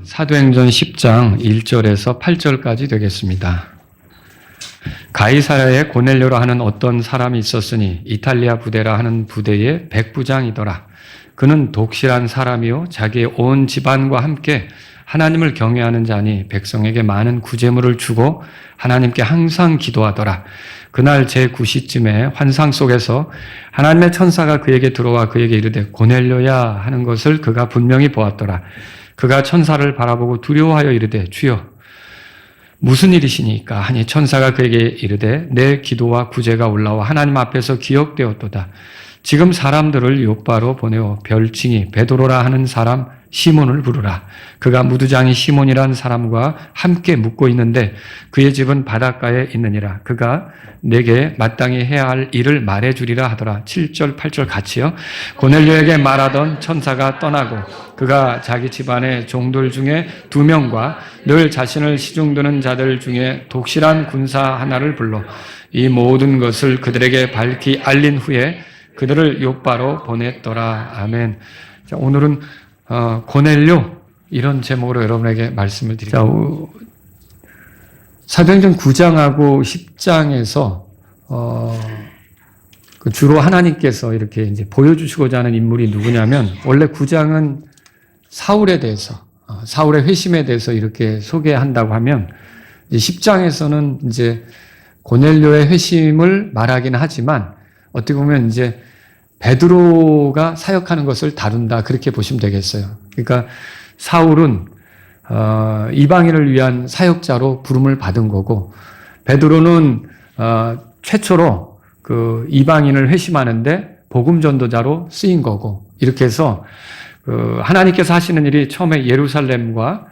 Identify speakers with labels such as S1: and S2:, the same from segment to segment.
S1: 사도행전 10장 1절에서 8절까지 되겠습니다. 가이사랴에 고넬료라 하는 어떤 사람이 있었으니 이탈리아 부대라 하는 부대의 백부장이더라. 그는 독실한 사람이요 자기의 온 집안과 함께 하나님을 경외하는 자니 백성에게 많은 구제물을 주고 하나님께 항상 기도하더라. 그날 제9시쯤에 환상 속에서 하나님의 천사가 그에게 들어와 그에게 이르되 고넬료야 하는 것을 그가 분명히 보았더라. 그가 천사를 바라보고 두려워하여 이르되 주여 무슨 일이시니까 하니 천사가 그에게 이르되 내 기도와 구제가 올라와 하나님 앞에서 기억되었도다. 지금 사람들을 요바로 보내어 별칭이 베드로라 하는 사람 시몬을 부르라. 그가 무두장이 시몬이란 사람과 함께 묵고 있는데 그의 집은 바닷가에 있느니라. 그가 내게 마땅히 해야 할 일을 말해주리라 하더라. 7절 8절 같이요. 고넬료에게 말하던 천사가 떠나고 그가 자기 집안의 종들 중에 2명과 늘 자신을 시중드는 자들 중에 독실한 군사 하나를 불러 이 모든 것을 그들에게 밝히 알린 후에 그들을 요바로 보냈더라. 아멘. 자, 오늘은 고넬료 이런 제목으로 여러분에게 말씀을 드립니다. 사도행전 9장하고 10장에서 주로 하나님께서 이렇게 이제 보여주시고자 하는 인물이 누구냐면 원래 9장은 사울에 대해서 사울의 회심에 대해서 이렇게 소개한다고 하면 이제 10장에서는 이제 고넬료의 회심을 말하기는 하지만 어떻게 보면 이제 베드로가 사역하는 것을 다룬다 그렇게 보시면 되겠어요. 그러니까 사울은 이방인을 위한 사역자로 부름을 받은 거고 베드로는 최초로 그 이방인을 회심하는데 복음 전도자로 쓰인 거고 이렇게 해서 하나님께서 하시는 일이 처음에 예루살렘과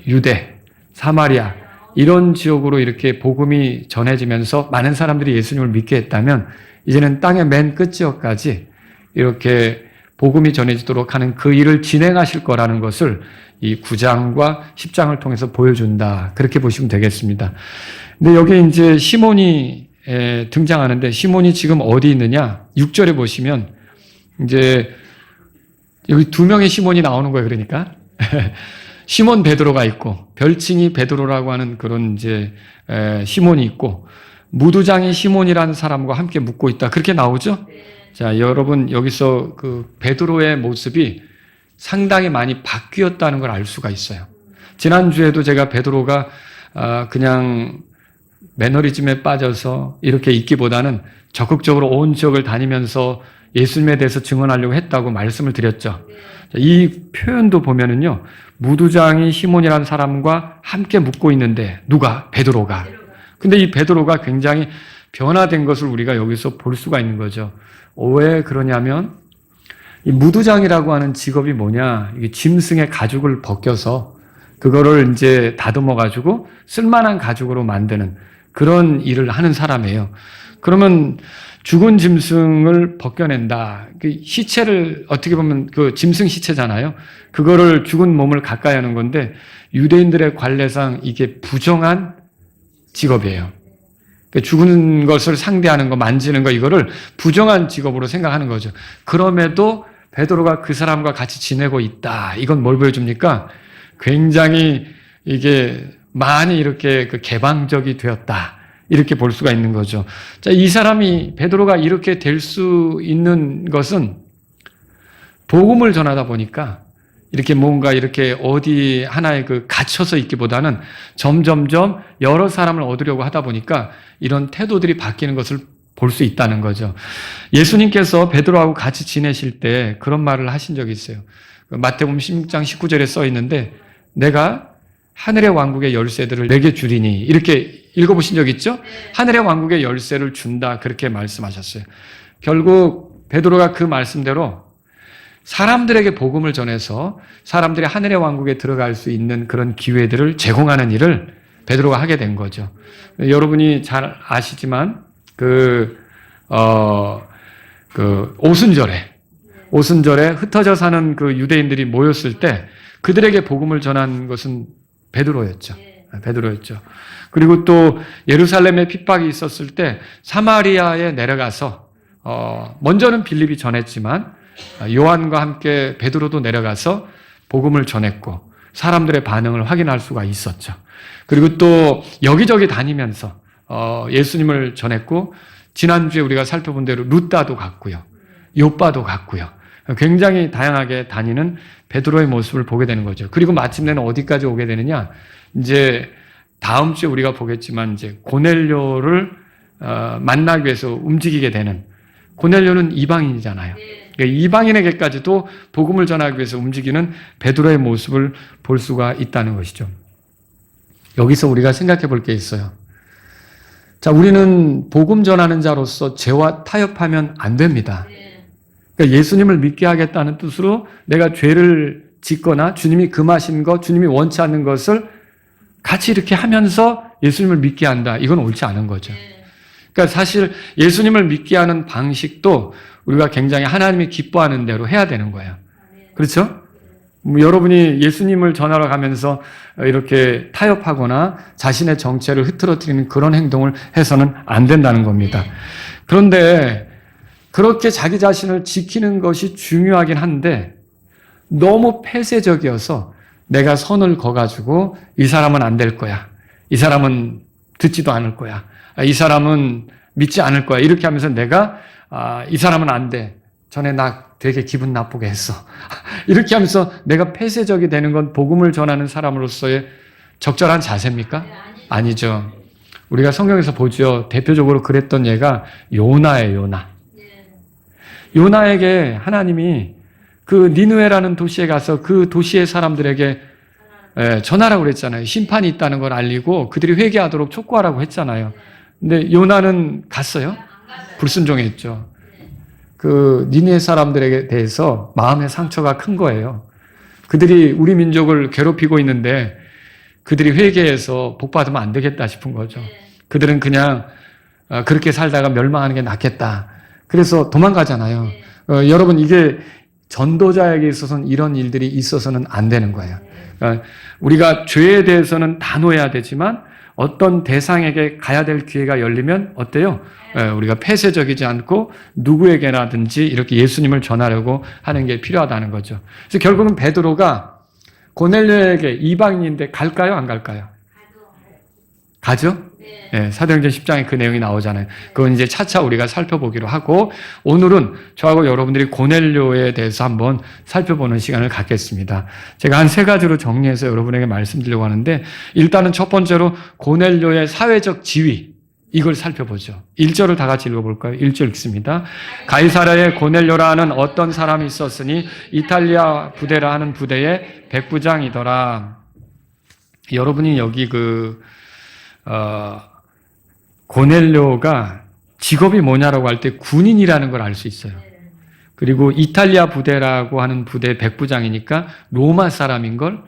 S1: 유대, 사마리아 이런 지역으로 이렇게 복음이 전해지면서 많은 사람들이 예수님을 믿게 했다면 이제는 땅의 맨 끝지역까지 이렇게 복음이 전해지도록 하는 그 일을 진행하실 거라는 것을 이 9장과 10장을 통해서 보여준다. 그렇게 보시면 되겠습니다. 근데 여기 이제 시몬이 등장하는데 시몬이 지금 어디 있느냐? 6절에 보시면 이제 여기 2명의 시몬이 나오는 거예요. 그러니까 시몬 베드로가 있고 별칭이 베드로라고 하는 그런 이제 시몬이 있고 무두장이 시몬이라는 사람과 함께 묵고 있다. 그렇게 나오죠? 자, 여러분 여기서 그 베드로의 모습이 상당히 많이 바뀌었다는 걸 알 수가 있어요. 지난주에도 제가 베드로가 그냥 매너리즘에 빠져서 이렇게 있기보다는 적극적으로 온 지역을 다니면서 예수님에 대해서 증언하려고 했다고 말씀을 드렸죠. 이 표현도 보면은요, 무두장이 시몬이라는 사람과 함께 묵고 있는데 누가? 베드로가. 근데 이 베드로가 굉장히 변화된 것을 우리가 여기서 볼 수가 있는 거죠. 왜 그러냐면 이 무두장이라고 하는 직업이 뭐냐? 이게 짐승의 가죽을 벗겨서 그거를 이제 다듬어 가지고 쓸만한 가죽으로 만드는 그런 일을 하는 사람이에요. 그러면 죽은 짐승을 벗겨낸다. 그 시체를 어떻게 보면 그 짐승 시체잖아요. 그거를 죽은 몸을 가까이 하는 건데 유대인들의 관례상 이게 부정한 직업이에요. 죽은 것을 상대하는 거, 만지는 거 이거를 부정한 직업으로 생각하는 거죠. 그럼에도 베드로가 그 사람과 같이 지내고 있다. 이건 뭘 보여줍니까? 굉장히 이게 많이 이렇게 그 개방적이 되었다. 이렇게 볼 수가 있는 거죠. 자, 이 사람이 베드로가 이렇게 될 수 있는 것은 복음을 전하다 보니까 이렇게 뭔가 이렇게 어디 하나에 그 갇혀서 있기보다는 점점점 여러 사람을 얻으려고 하다 보니까 이런 태도들이 바뀌는 것을 볼 수 있다는 거죠. 예수님께서 베드로하고 같이 지내실 때 그런 말을 하신 적이 있어요. 마태복음 16장 19절에 써 있는데 내가 하늘의 왕국의 열쇠들을 내게 주리니 이렇게 읽어보신 적 있죠? 하늘의 왕국의 열쇠를 준다 그렇게 말씀하셨어요. 결국 베드로가 그 말씀대로 사람들에게 복음을 전해서 사람들이 하늘의 왕국에 들어갈 수 있는 그런 기회들을 제공하는 일을 베드로가 하게 된 거죠. 여러분이 잘 아시지만 오순절에 흩어져 사는 그 유대인들이 모였을 때 그들에게 복음을 전한 것은 베드로였죠. 그리고 또 예루살렘에 핍박이 있었을 때 사마리아에 내려가서 먼저는 빌립이 전했지만 요한과 함께 베드로도 내려가서 복음을 전했고 사람들의 반응을 확인할 수가 있었죠. 그리고 또 여기저기 다니면서 예수님을 전했고, 지난주에 우리가 살펴본 대로 루다도 갔고요. 요빠도 갔고요. 굉장히 다양하게 다니는 베드로의 모습을 보게 되는 거죠. 그리고 마침내는 어디까지 오게 되느냐? 이제 다음 주에 우리가 보겠지만 이제 고넬료를 만나기 위해서 움직이게 되는, 고넬료는 이방인이잖아요. 그러니까 이방인에게까지도 복음을 전하기 위해서 움직이는 베드로의 모습을 볼 수가 있다는 것이죠. 여기서 우리가 생각해 볼 게 있어요. 자, 우리는 복음 전하는 자로서 죄와 타협하면 안 됩니다. 그러니까 예수님을 믿게 하겠다는 뜻으로 내가 죄를 짓거나 주님이 금하신 것, 주님이 원치 않는 것을 같이 이렇게 하면서 예수님을 믿게 한다. 이건 옳지 않은 거죠. 그러니까 사실 예수님을 믿게 하는 방식도 우리가 굉장히 하나님이 기뻐하는 대로 해야 되는 거예요. 그렇죠? 여러분이 예수님을 전하러 가면서 이렇게 타협하거나 자신의 정체를 흐트러뜨리는 그런 행동을 해서는 안 된다는 겁니다. 그런데 그렇게 자기 자신을 지키는 것이 중요하긴 한데 너무 폐쇄적이어서 내가 선을 그어가지고 이 사람은 안 될 거야. 이 사람은 듣지도 않을 거야. 이 사람은 믿지 않을 거야. 이렇게 하면서 내가 이 사람은 안 돼. 전에 나 되게 기분 나쁘게 했어. 이렇게 하면서 내가 폐쇄적이 되는 건 복음을 전하는 사람으로서의 적절한 자세입니까? 아니죠. 우리가 성경에서 보죠. 대표적으로 그랬던 예가 요나예요, 요나. 요나에게 하나님이 그 니느웨라는 도시에 가서 그 도시의 사람들에게 전하라고 그랬잖아요. 심판이 있다는 걸 알리고 그들이 회개하도록 촉구하라고 했잖아요. 근데 요나는 갔어요? 불순종했죠. 그 니느웨 사람들에 대해서 마음의 상처가 큰 거예요. 그들이 우리 민족을 괴롭히고 있는데 그들이 회개해서 복받으면 안 되겠다 싶은 거죠. 그들은 그냥 그렇게 살다가 멸망하는 게 낫겠다. 그래서 도망가잖아요. 여러분, 이게 전도자에게 있어서는 이런 일들이 있어서는 안 되는 거예요. 우리가 죄에 대해서는 단호해야 되지만 어떤 대상에게 가야 될 기회가 열리면 어때요? 우리가 폐쇄적이지 않고 누구에게나든지 이렇게 예수님을 전하려고 하는 게 필요하다는 거죠. 그래서 결국은 베드로가 고넬료에게 이방인인데 갈까요? 안 갈까요? 가죠? 네, 사도행전 10장에 그 내용이 나오잖아요. 그건 이제 차차 우리가 살펴보기로 하고, 오늘은 저하고 여러분들이 고넬료에 대해서 한번 살펴보는 시간을 갖겠습니다. 제가 한 3가지로 정리해서 여러분에게 말씀드리려고 하는데, 일단은 첫 번째로 고넬료의 사회적 지위, 이걸 살펴보죠. 1절을 다 같이 읽어볼까요? 1절 읽습니다. 가이사랴에 고넬료라는 어떤 사람이 있었으니 이탈리아 부대라 하는 부대의 백부장이더라. 여러분이 여기 고넬료가 직업이 뭐냐라고 할 때 군인이라는 걸 알 수 있어요. 그리고 이탈리아 부대라고 하는 부대 백부장이니까 로마 사람인 걸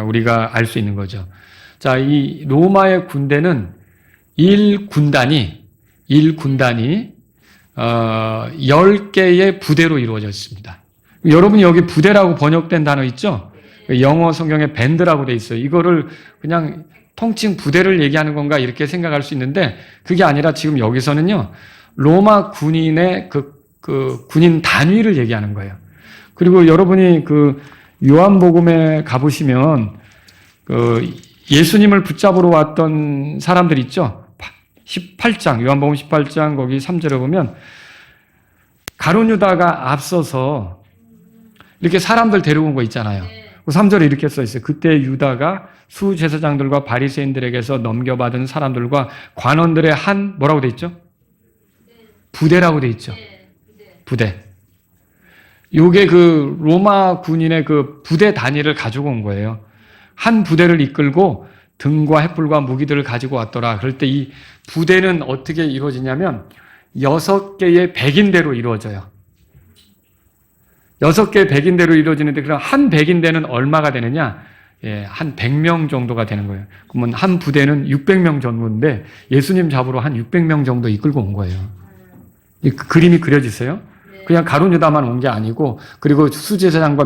S1: 우리가 알 수 있는 거죠. 자, 이 로마의 군대는 1군단이 10개의 부대로 이루어져 있습니다. 여러분이 여기 부대라고 번역된 단어 있죠? 영어 성경에 밴드라고 돼 있어요. 이거를 그냥 통칭 부대를 얘기하는 건가 이렇게 생각할 수 있는데 그게 아니라 지금 여기서는요, 로마 군인의 그 군인 단위를 얘기하는 거예요. 그리고 여러분이 그 요한복음에 가보시면 그 예수님을 붙잡으러 왔던 사람들 있죠? 18장, 요한복음 18장 거기 3절에 보면 가룟 유다가 앞서서 이렇게 사람들 데려온 거 있잖아요. 3절에 이렇게 써 있어요. 그때 유다가 수제사장들과 바리새인들에게서 넘겨받은 사람들과 관원들의 한 뭐라고 돼 있죠? 부대라고 돼 있죠. 부대. 요게 그 로마 군인의 그 부대 단위를 가지고 온 거예요. 한 부대를 이끌고 등과 횃불과 무기들을 가지고 왔더라. 그럴 때 이 부대는 어떻게 이루어지냐면 6개의 백인대로 이루어져요. 6개의 백인대로 이루어지는데 그럼 한 백인대는 얼마가 되느냐? 한 100명 정도가 되는 거예요. 그러면 한 부대는 600명 정도인데 예수님 잡으러 한 600명 정도 이끌고 온 거예요. 이 그림이 그려지세요? 그냥 가룟 유다만 온 게 아니고, 그리고 수제사장과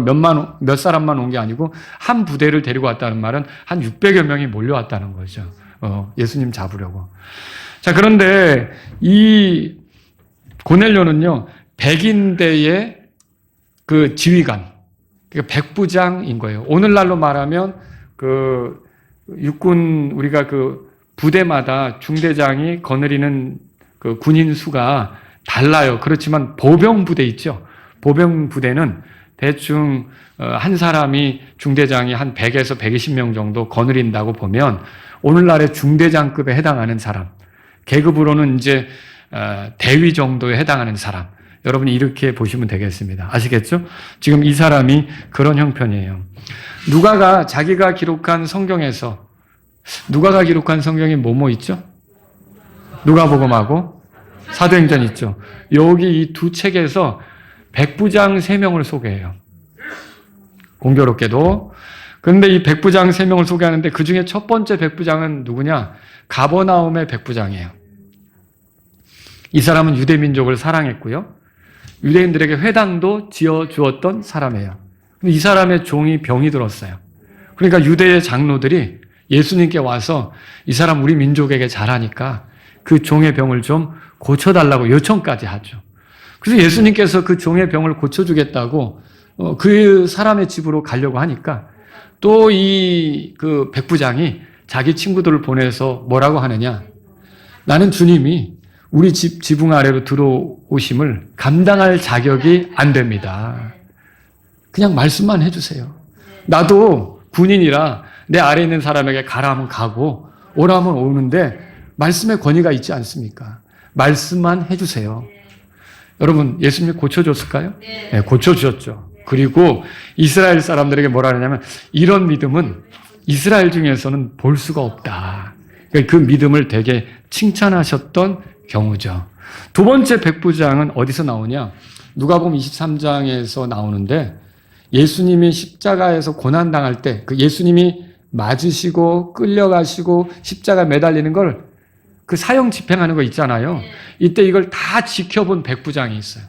S1: 몇 사람만 온 게 아니고 한 부대를 데리고 왔다는 말은 한 600여 명이 몰려왔다는 거죠. 예수님 잡으려고. 자, 그런데 이 고넬료는요, 백인대의 그 지휘관, 그러니까 백부장인 거예요. 오늘날로 말하면 그 육군 우리가 그 부대마다 중대장이 거느리는 그 군인 수가 달라요. 그렇지만 보병 부대 있죠. 보병 부대는 대충 한 사람이 중대장이 한 100에서 120명 정도 거느린다고 보면 오늘날의 중대장급에 해당하는 사람, 계급으로는 이제 대위 정도에 해당하는 사람, 여러분이 이렇게 보시면 되겠습니다. 아시겠죠? 지금 이 사람이 그런 형편이에요. 누가가 자기가 기록한 성경에서 누가가 기록한 성경이 뭐뭐 있죠? 누가복음하고 사도행전 있죠. 여기 이 두 책에서 백부장 3명을 소개해요. 공교롭게도. 그런데 이 백부장 3명을 소개하는데 그 중에 첫 번째 백부장은 누구냐? 가버나움의 백부장이에요. 이 사람은 유대민족을 사랑했고요. 유대인들에게 회당도 지어주었던 사람이에요. 근데 이 사람의 종이 병이 들었어요. 그러니까 유대의 장로들이 예수님께 와서 이 사람 우리 민족에게 잘하니까 그 종의 병을 좀 고쳐달라고 요청까지 하죠. 그래서 예수님께서 그 종의 병을 고쳐주겠다고 그 사람의 집으로 가려고 하니까 또 이 그 백부장이 자기 친구들을 보내서 뭐라고 하느냐? 나는 주님이 우리 집 지붕 아래로 들어오심을 감당할 자격이 안 됩니다. 그냥 말씀만 해주세요. 나도 군인이라 내 아래 있는 사람에게 가라 하면 가고 오라 하면 오는데 말씀의 권위가 있지 않습니까? 말씀만 해주세요. 여러분, 예수님이 고쳐줬을까요? 네, 고쳐주셨죠. 그리고 이스라엘 사람들에게 뭐라 하냐면 이런 믿음은 이스라엘 중에서는 볼 수가 없다. 그러니까 그 믿음을 되게 칭찬하셨던 경우죠. 두 번째 백부장은 어디서 나오냐? 누가복음 23장에서 나오는데 예수님이 십자가에서 고난당할 때 그 예수님이 맞으시고 끌려가시고 십자가 매달리는 걸 그 사형 집행하는 거 있잖아요. 이때 이걸 다 지켜본 백부장이 있어요.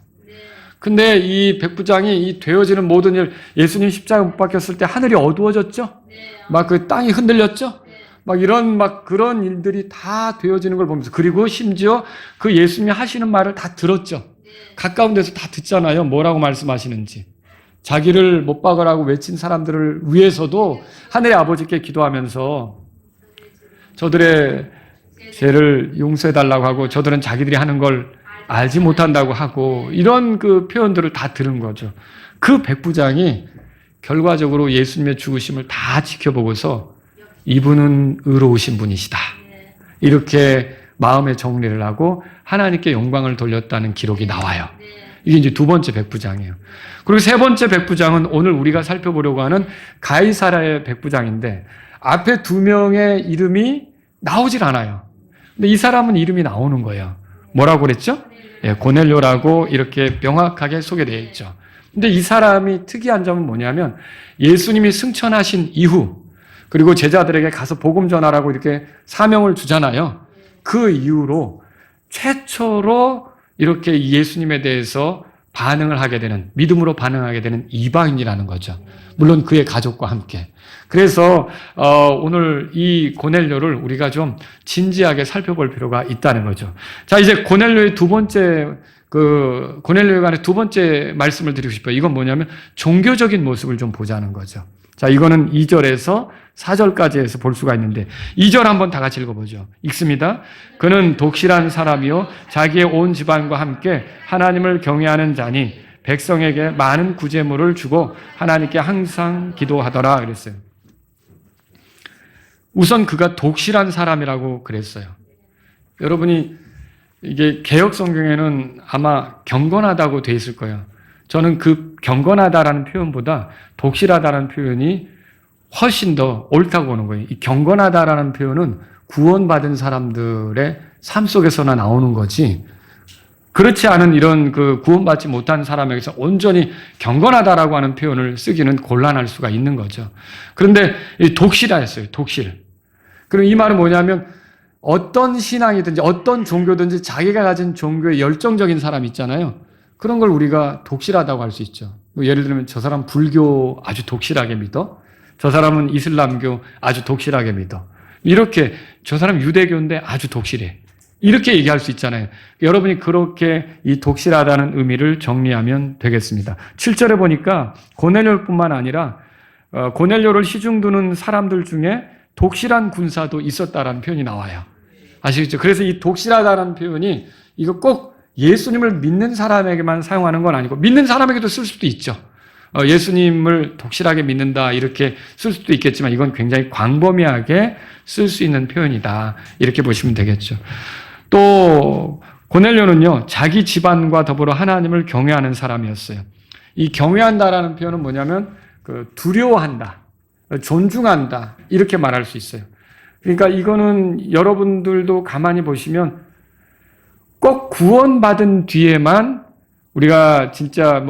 S1: 근데 이 백부장이 이 되어지는 모든 일, 예수님 십자가 못 박혔을 때 하늘이 어두워졌죠? 막 그 땅이 흔들렸죠? 막 이런 막 그런 일들이 다 되어지는 걸 보면서 그리고 심지어 그 예수님이 하시는 말을 다 들었죠. 가까운 데서 다 듣잖아요. 뭐라고 말씀하시는지. 자기를 못 박으라고 외친 사람들을 위해서도 하늘의 아버지께 기도하면서 저들의 죄를 용서해달라고 하고 저들은 자기들이 하는 걸 알지 못한다고 하고 이런 그 표현들을 다 들은 거죠. 그 백부장이 결과적으로 예수님의 죽으심을 다 지켜보고서 이분은 의로우신 분이시다. 이렇게 마음의 정리를 하고 하나님께 영광을 돌렸다는 기록이 나와요. 이게 이제 두 번째 백부장이에요. 그리고 세 번째 백부장은 오늘 우리가 살펴보려고 하는 가이사라의 백부장인데 앞에 두 명의 이름이 나오질 않아요. 근데 이 사람은 이름이 나오는 거예요. 뭐라고 그랬죠? 예, 고넬료라고 이렇게 명확하게 소개되어 있죠. 근데 이 사람이 특이한 점은 뭐냐면 예수님이 승천하신 이후 그리고 제자들에게 가서 복음 전하라고 이렇게 사명을 주잖아요. 그 이후로 최초로 이렇게 예수님에 대해서 반응을 하게 되는, 믿음으로 반응하게 되는 이방인이라는 거죠. 물론 그의 가족과 함께. 그래서 오늘 이 고넬료를 우리가 좀 진지하게 살펴볼 필요가 있다는 거죠. 자, 이제 고넬료의 두 번째 고넬료에 관해 두 번째 말씀을 드리고 싶어요. 이건 뭐냐면 종교적인 모습을 좀 보자는 거죠. 자, 이거는 2절에서 4절까지 해서 볼 수가 있는데 2절 한번 다 같이 읽어보죠. 읽습니다. 그는 독실한 사람이요 자기의 온 집안과 함께 하나님을 경외하는 자니 백성에게 많은 구제물을 주고 하나님께 항상 기도하더라 그랬어요. 우선 그가 독실한 사람이라고 그랬어요. 여러분이 이게 개역 성경에는 아마 경건하다고 돼 있을 거예요. 저는 그 경건하다라는 표현보다 독실하다라는 표현이 훨씬 더 옳다고 보는 거예요. 이 경건하다라는 표현은 구원받은 사람들의 삶 속에서나 나오는 거지, 그렇지 않은 이런 그 구원받지 못한 사람에게서 온전히 경건하다라고 하는 표현을 쓰기는 곤란할 수가 있는 거죠. 그런데 이 독실하였어요. 독실. 그럼 이 말은 뭐냐면 어떤 신앙이든지 어떤 종교든지 자기가 가진 종교에 열정적인 사람 있잖아요. 그런 걸 우리가 독실하다고 할 수 있죠. 예를 들면 저 사람 불교 아주 독실하게 믿어. 저 사람은 이슬람교 아주 독실하게 믿어. 이렇게 저 사람 유대교인데 아주 독실해. 이렇게 얘기할 수 있잖아요. 여러분이 그렇게 이 독실하다는 의미를 정리하면 되겠습니다. 7절에 보니까 고넬료뿐만 아니라 고넬료를 시중두는 사람들 중에 독실한 군사도 있었다라는 표현이 나와요. 아시겠죠? 그래서 이 독실하다라는 표현이 이거 꼭 예수님을 믿는 사람에게만 사용하는 건 아니고 믿는 사람에게도 쓸 수도 있죠. 예수님을 독실하게 믿는다 이렇게 쓸 수도 있겠지만 이건 굉장히 광범위하게 쓸 수 있는 표현이다. 이렇게 보시면 되겠죠. 또 고넬료는요. 자기 집안과 더불어 하나님을 경외하는 사람이었어요. 이 경외한다라는 표현은 뭐냐면 두려워한다, 존중한다 이렇게 말할 수 있어요. 그러니까 이거는 여러분들도 가만히 보시면 꼭 구원받은 뒤에만 우리가 진짜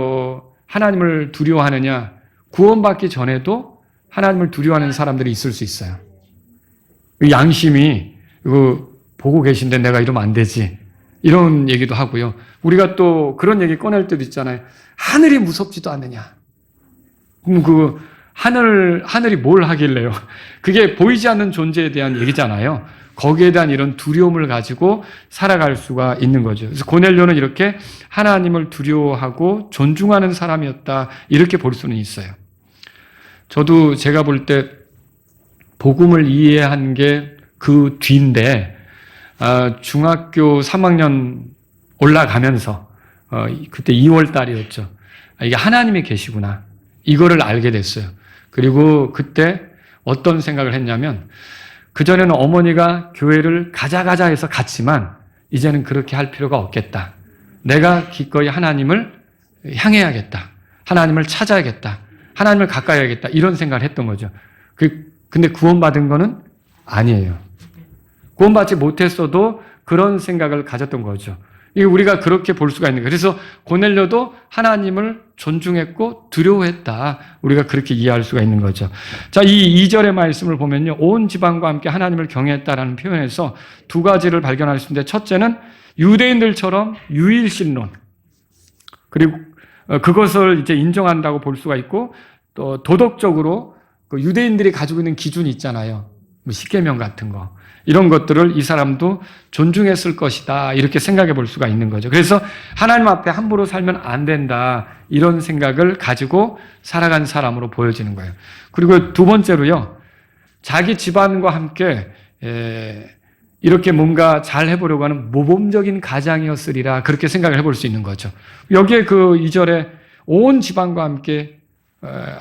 S1: 하나님을 두려워하느냐, 구원받기 전에도 하나님을 두려워하는 사람들이 있을 수 있어요. 양심이 이거 보고 계신데 내가 이러면 안 되지 이런 얘기도 하고요. 우리가 또 그런 얘기 꺼낼 때도 있잖아요. 하늘이 무섭지도 않느냐. 그럼 하늘이 뭘 하길래요? 그게 보이지 않는 존재에 대한 얘기잖아요. 거기에 대한 이런 두려움을 가지고 살아갈 수가 있는 거죠. 그래서 고넬료는 이렇게 하나님을 두려워하고 존중하는 사람이었다. 이렇게 볼 수는 있어요. 저도 제가 볼 때 복음을 이해한 게 그 뒤인데 중학교 3학년 올라가면서 그때 2월 달이었죠. 이게 하나님이 계시구나. 이거를 알게 됐어요. 그리고 그때 어떤 생각을 했냐면 그전에는 어머니가 교회를 가자 해서 갔지만 이제는 그렇게 할 필요가 없겠다. 내가 기꺼이 하나님을 향해야겠다. 하나님을 찾아야겠다. 하나님을 가까이 해야겠다. 이런 생각을 했던 거죠. 근데 구원받은 거는 아니에요. 구원받지 못했어도 그런 생각을 가졌던 거죠. 우리가 그렇게 볼 수가 있는 거예요. 그래서 고넬료도 하나님을 존중했고 두려워했다. 우리가 그렇게 이해할 수가 있는 거죠. 자, 이 2절의 말씀을 보면요. 온 지방과 함께 하나님을 경외했다라는 표현에서 두 가지를 발견할 수 있는데 첫째는 유대인들처럼 유일신론. 그리고 그것을 이제 인정한다고 볼 수가 있고 또 도덕적으로 그 유대인들이 가지고 있는 기준이 있잖아요. 십계명 같은 거. 이런 것들을 이 사람도 존중했을 것이다. 이렇게 생각해 볼 수가 있는 거죠. 그래서 하나님 앞에 함부로 살면 안 된다. 이런 생각을 가지고 살아간 사람으로 보여지는 거예요. 그리고 두 번째로요. 자기 집안과 함께 이렇게 뭔가 잘 해보려고 하는 모범적인 가장이었으리라. 그렇게 생각을 해볼 수 있는 거죠. 여기에 그 2절에 온 집안과 함께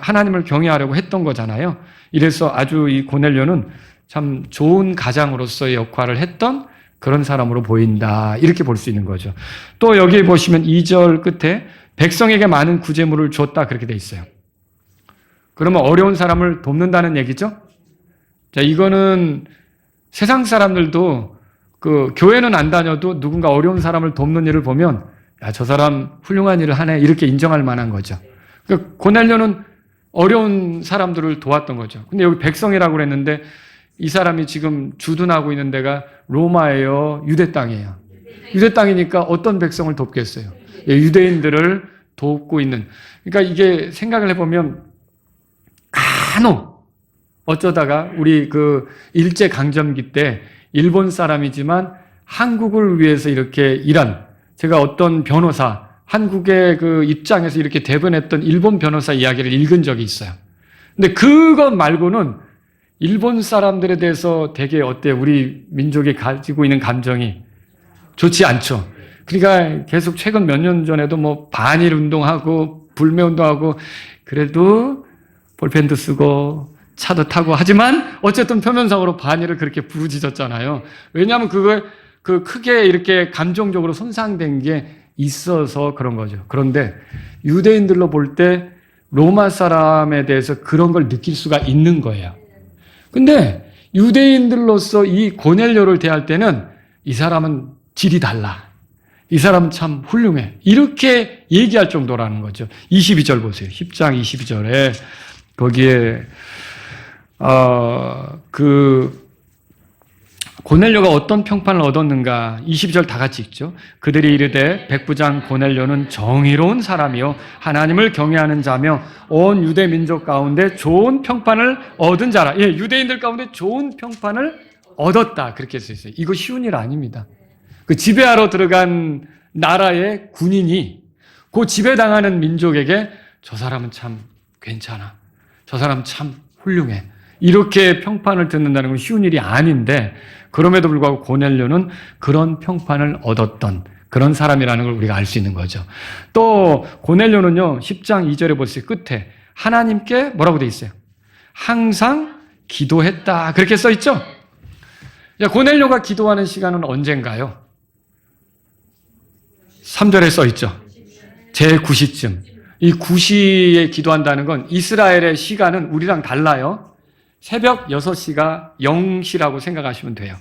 S1: 하나님을 경외하려고 했던 거잖아요. 이래서 아주 이 고넬료는 참 좋은 가장으로서의 역할을 했던 그런 사람으로 보인다. 이렇게 볼 수 있는 거죠. 또 여기에 보시면 2절 끝에 백성에게 많은 구제물을 줬다. 그렇게 돼 있어요. 그러면 어려운 사람을 돕는다는 얘기죠? 자, 이거는 세상 사람들도 교회는 안 다녀도 누군가 어려운 사람을 돕는 일을 보면 야, 저 사람 훌륭한 일을 하네. 이렇게 인정할 만한 거죠. 고넬료는 어려운 사람들을 도왔던 거죠. 근데 여기 백성이라고 그랬는데 이 사람이 지금 주둔하고 있는 데가 로마예요? 유대 땅이에요? 유대 땅이니까 어떤 백성을 돕겠어요? 유대인들을 돕고 있는. 그러니까 이게 생각을 해보면 간혹 어쩌다가 우리 일제강점기 때 일본 사람이지만 한국을 위해서 이렇게 일한 제가 어떤 변호사, 한국의 입장에서 이렇게 대변했던 일본 변호사 이야기를 읽은 적이 있어요. 근데 그것 말고는 일본 사람들에 대해서 되게 어때요? 우리 민족이 가지고 있는 감정이 좋지 않죠. 그러니까 계속 최근 몇 년 전에도 반일 운동하고 불매 운동하고 그래도 볼펜도 쓰고 차도 타고 하지만 어쨌든 표면상으로 반일을 그렇게 부르짖었잖아요. 왜냐하면 크게 이렇게 감정적으로 손상된 게 있어서 그런 거죠. 그런데 유대인들로 볼 때 로마 사람에 대해서 그런 걸 느낄 수가 있는 거예요. 근데 유대인들로서 이 고넬료를 대할 때는 이 사람은 질이 달라. 이 사람 참 훌륭해. 이렇게 얘기할 정도라는 거죠. 22절 보세요. 10장 22절에 거기에 고넬료가 어떤 평판을 얻었는가? 22절 다 같이 읽죠. 그들이 이르되 백부장 고넬료는 정의로운 사람이요 하나님을 경외하는 자며 온 유대 민족 가운데 좋은 평판을 얻은 자라. 유대인들 가운데 좋은 평판을 얻었다. 그렇게 써 있어요. 이거 쉬운 일 아닙니다. 그 지배하러 들어간 나라의 군인이 그 지배당하는 민족에게 저 사람은 참 괜찮아. 저 사람 참 훌륭해. 이렇게 평판을 듣는다는 건 쉬운 일이 아닌데 그럼에도 불구하고 고넬료는 그런 평판을 얻었던 그런 사람이라는 걸 우리가 알 수 있는 거죠. 또 고넬료는요. 10장 2절에 보세요. 끝에 하나님께 뭐라고 돼 있어요? 항상 기도했다. 그렇게 써 있죠? 고넬료가 기도하는 시간은 언젠가요? 3절에 써 있죠. 제9시쯤. 이 9시에 기도한다는 건 이스라엘의 시간은 우리랑 달라요. 새벽 6시가 0시라고 생각하시면 돼요.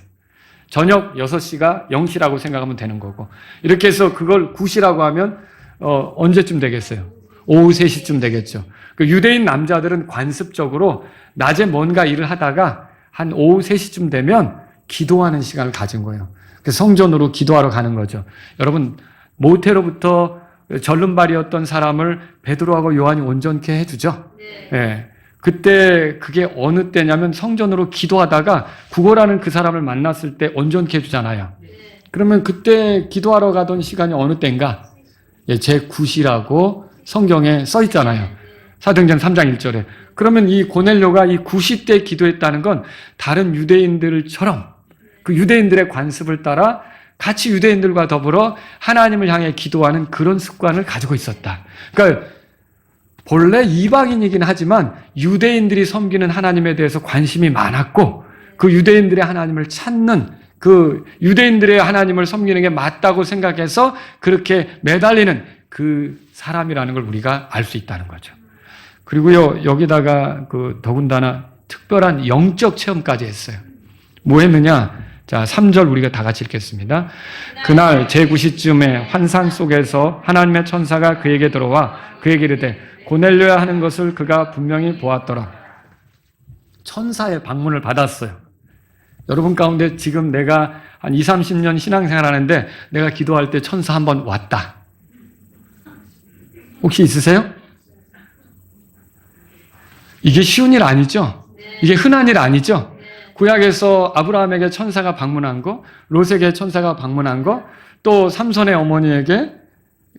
S1: 저녁 6시가 0시라고 생각하면 되는 거고. 이렇게 해서 그걸 9시라고 하면 언제쯤 되겠어요? 오후 3시쯤 되겠죠. 그 유대인 남자들은 관습적으로 낮에 뭔가 일을 하다가 한 오후 3시쯤 되면 기도하는 시간을 가진 거예요. 그래서 성전으로 기도하러 가는 거죠. 여러분 모태로부터 절름발이었던 사람을 베드로하고 요한이 온전케 해주죠. 네. 그때 그게 어느 때냐면 성전으로 기도하다가 구걸하는 그 사람을 만났을 때 온전케 해주잖아요. 그러면 그때 기도하러 가던 시간이 어느 때인가? 제9시라고 성경에 써 있잖아요. 사도행전 3장 1절에. 그러면 이 고넬료가 이 9시 때 기도했다는 건 다른 유대인들처럼 그 유대인들의 관습을 따라 같이 유대인들과 더불어 하나님을 향해 기도하는 그런 습관을 가지고 있었다. 그러니까 본래 이방인이긴 하지만 유대인들이 섬기는 하나님에 대해서 관심이 많았고 그 유대인들의 하나님을 찾는 그 유대인들의 하나님을 섬기는 게 맞다고 생각해서 그렇게 매달리는 그 사람이라는 걸 우리가 알 수 있다는 거죠. 그리고요, 여기다가 그 더군다나 특별한 영적 체험까지 했어요. 뭐 했느냐? 자, 3절 우리가 다 같이 읽겠습니다. 그날 제9시쯤에 환상 속에서 하나님의 천사가 그에게 들어와 그에게 이르되 고넬료야 하는 것을 그가 분명히 보았더라. 천사의 방문을 받았어요. 여러분 가운데 지금 내가 한 20, 30년 신앙생활 하는데 내가 기도할 때 천사 한번 왔다. 혹시 있으세요? 이게 쉬운 일 아니죠? 이게 흔한 일 아니죠? 구약에서 아브라함에게 천사가 방문한 거, 롯에게 천사가 방문한 거, 또 삼손의 어머니에게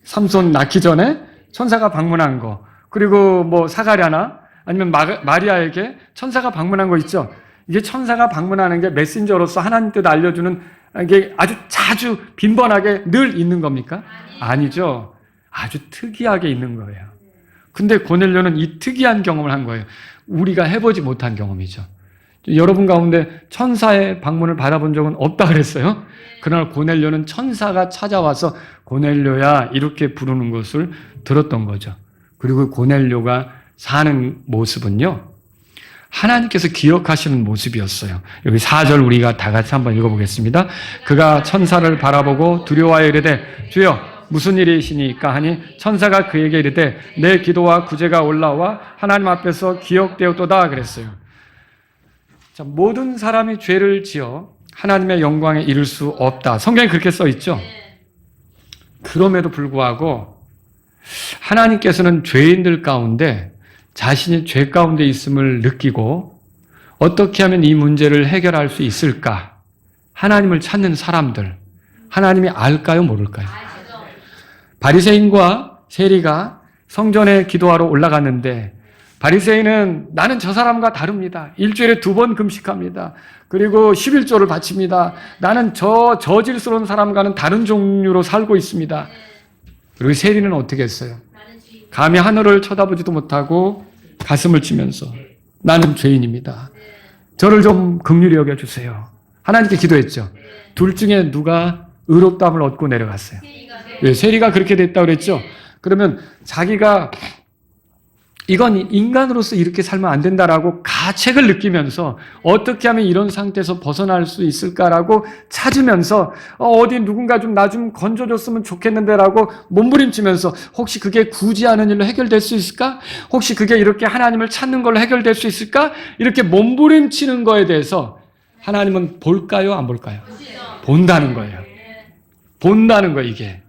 S1: 삼손 낳기 전에 천사가 방문한 거, 그리고 뭐 사가랴나 아니면 마리아에게 천사가 방문한 거 있죠? 이게 천사가 방문하는 게 메신저로서 하나님 뜻 알려주는 게 아주 자주 빈번하게 늘 있는 겁니까? 아니죠. 아주 특이하게 있는 거예요. 근데 고넬료는 이 특이한 경험을 한 거예요. 우리가 해보지 못한 경험이죠. 여러분 가운데 천사의 방문을 받아본 적은 없다 그랬어요. 그날 고넬료는 천사가 찾아와서 고넬료야 이렇게 부르는 것을 들었던 거죠. 그리고 고넬료가 사는 모습은요, 하나님께서 기억하시는 모습이었어요. 여기 4절 우리가 다 같이 한번 읽어보겠습니다. 그가 천사를 바라보고 두려워하여 이르되 주여 무슨 일이시니까 하니 천사가 그에게 이르되 내 기도와 구제가 올라와 하나님 앞에서 기억되었도다 그랬어요. 자, 모든 사람이 죄를 지어 하나님의 영광에 이를 수 없다. 성경에 그렇게 써 있죠. 그럼에도 불구하고 하나님께서는 죄인들 가운데 자신이 죄 가운데 있음을 느끼고 어떻게 하면 이 문제를 해결할 수 있을까? 하나님을 찾는 사람들, 하나님이 알까요, 모를까요? 바리새인과 세리가 성전에 기도하러 올라갔는데 바리새인은 나는 저 사람과 다릅니다. 일주일에 2번 금식합니다. 그리고 11조를 바칩니다. 나는 저 저질스러운 사람과는 다른 종류로 살고 있습니다. 그리고 세리는 어떻게 했어요? 감히 하늘을 쳐다보지도 못하고 가슴을 치면서 나는 죄인입니다. 저를 좀 긍휼히 여겨주세요. 하나님께 기도했죠. 둘 중에 누가 의롭다함을 얻고 내려갔어요? 왜? 세리가 그렇게 됐다고 그랬죠. 그러면 자기가 이건 인간으로서 이렇게 살면 안 된다라고 가책을 느끼면서 어떻게 하면 이런 상태에서 벗어날 수 있을까라고 찾으면서 어디 누군가 좀 나 좀 건져줬으면 좋겠는데라고 몸부림치면서 혹시 그게 굳이 하는 일로 해결될 수 있을까? 혹시 그게 이렇게 하나님을 찾는 걸로 해결될 수 있을까? 이렇게 몸부림치는 거에 대해서 하나님은 볼까요? 안 볼까요? 본다는 거예요. 본다는 거예요, 이게.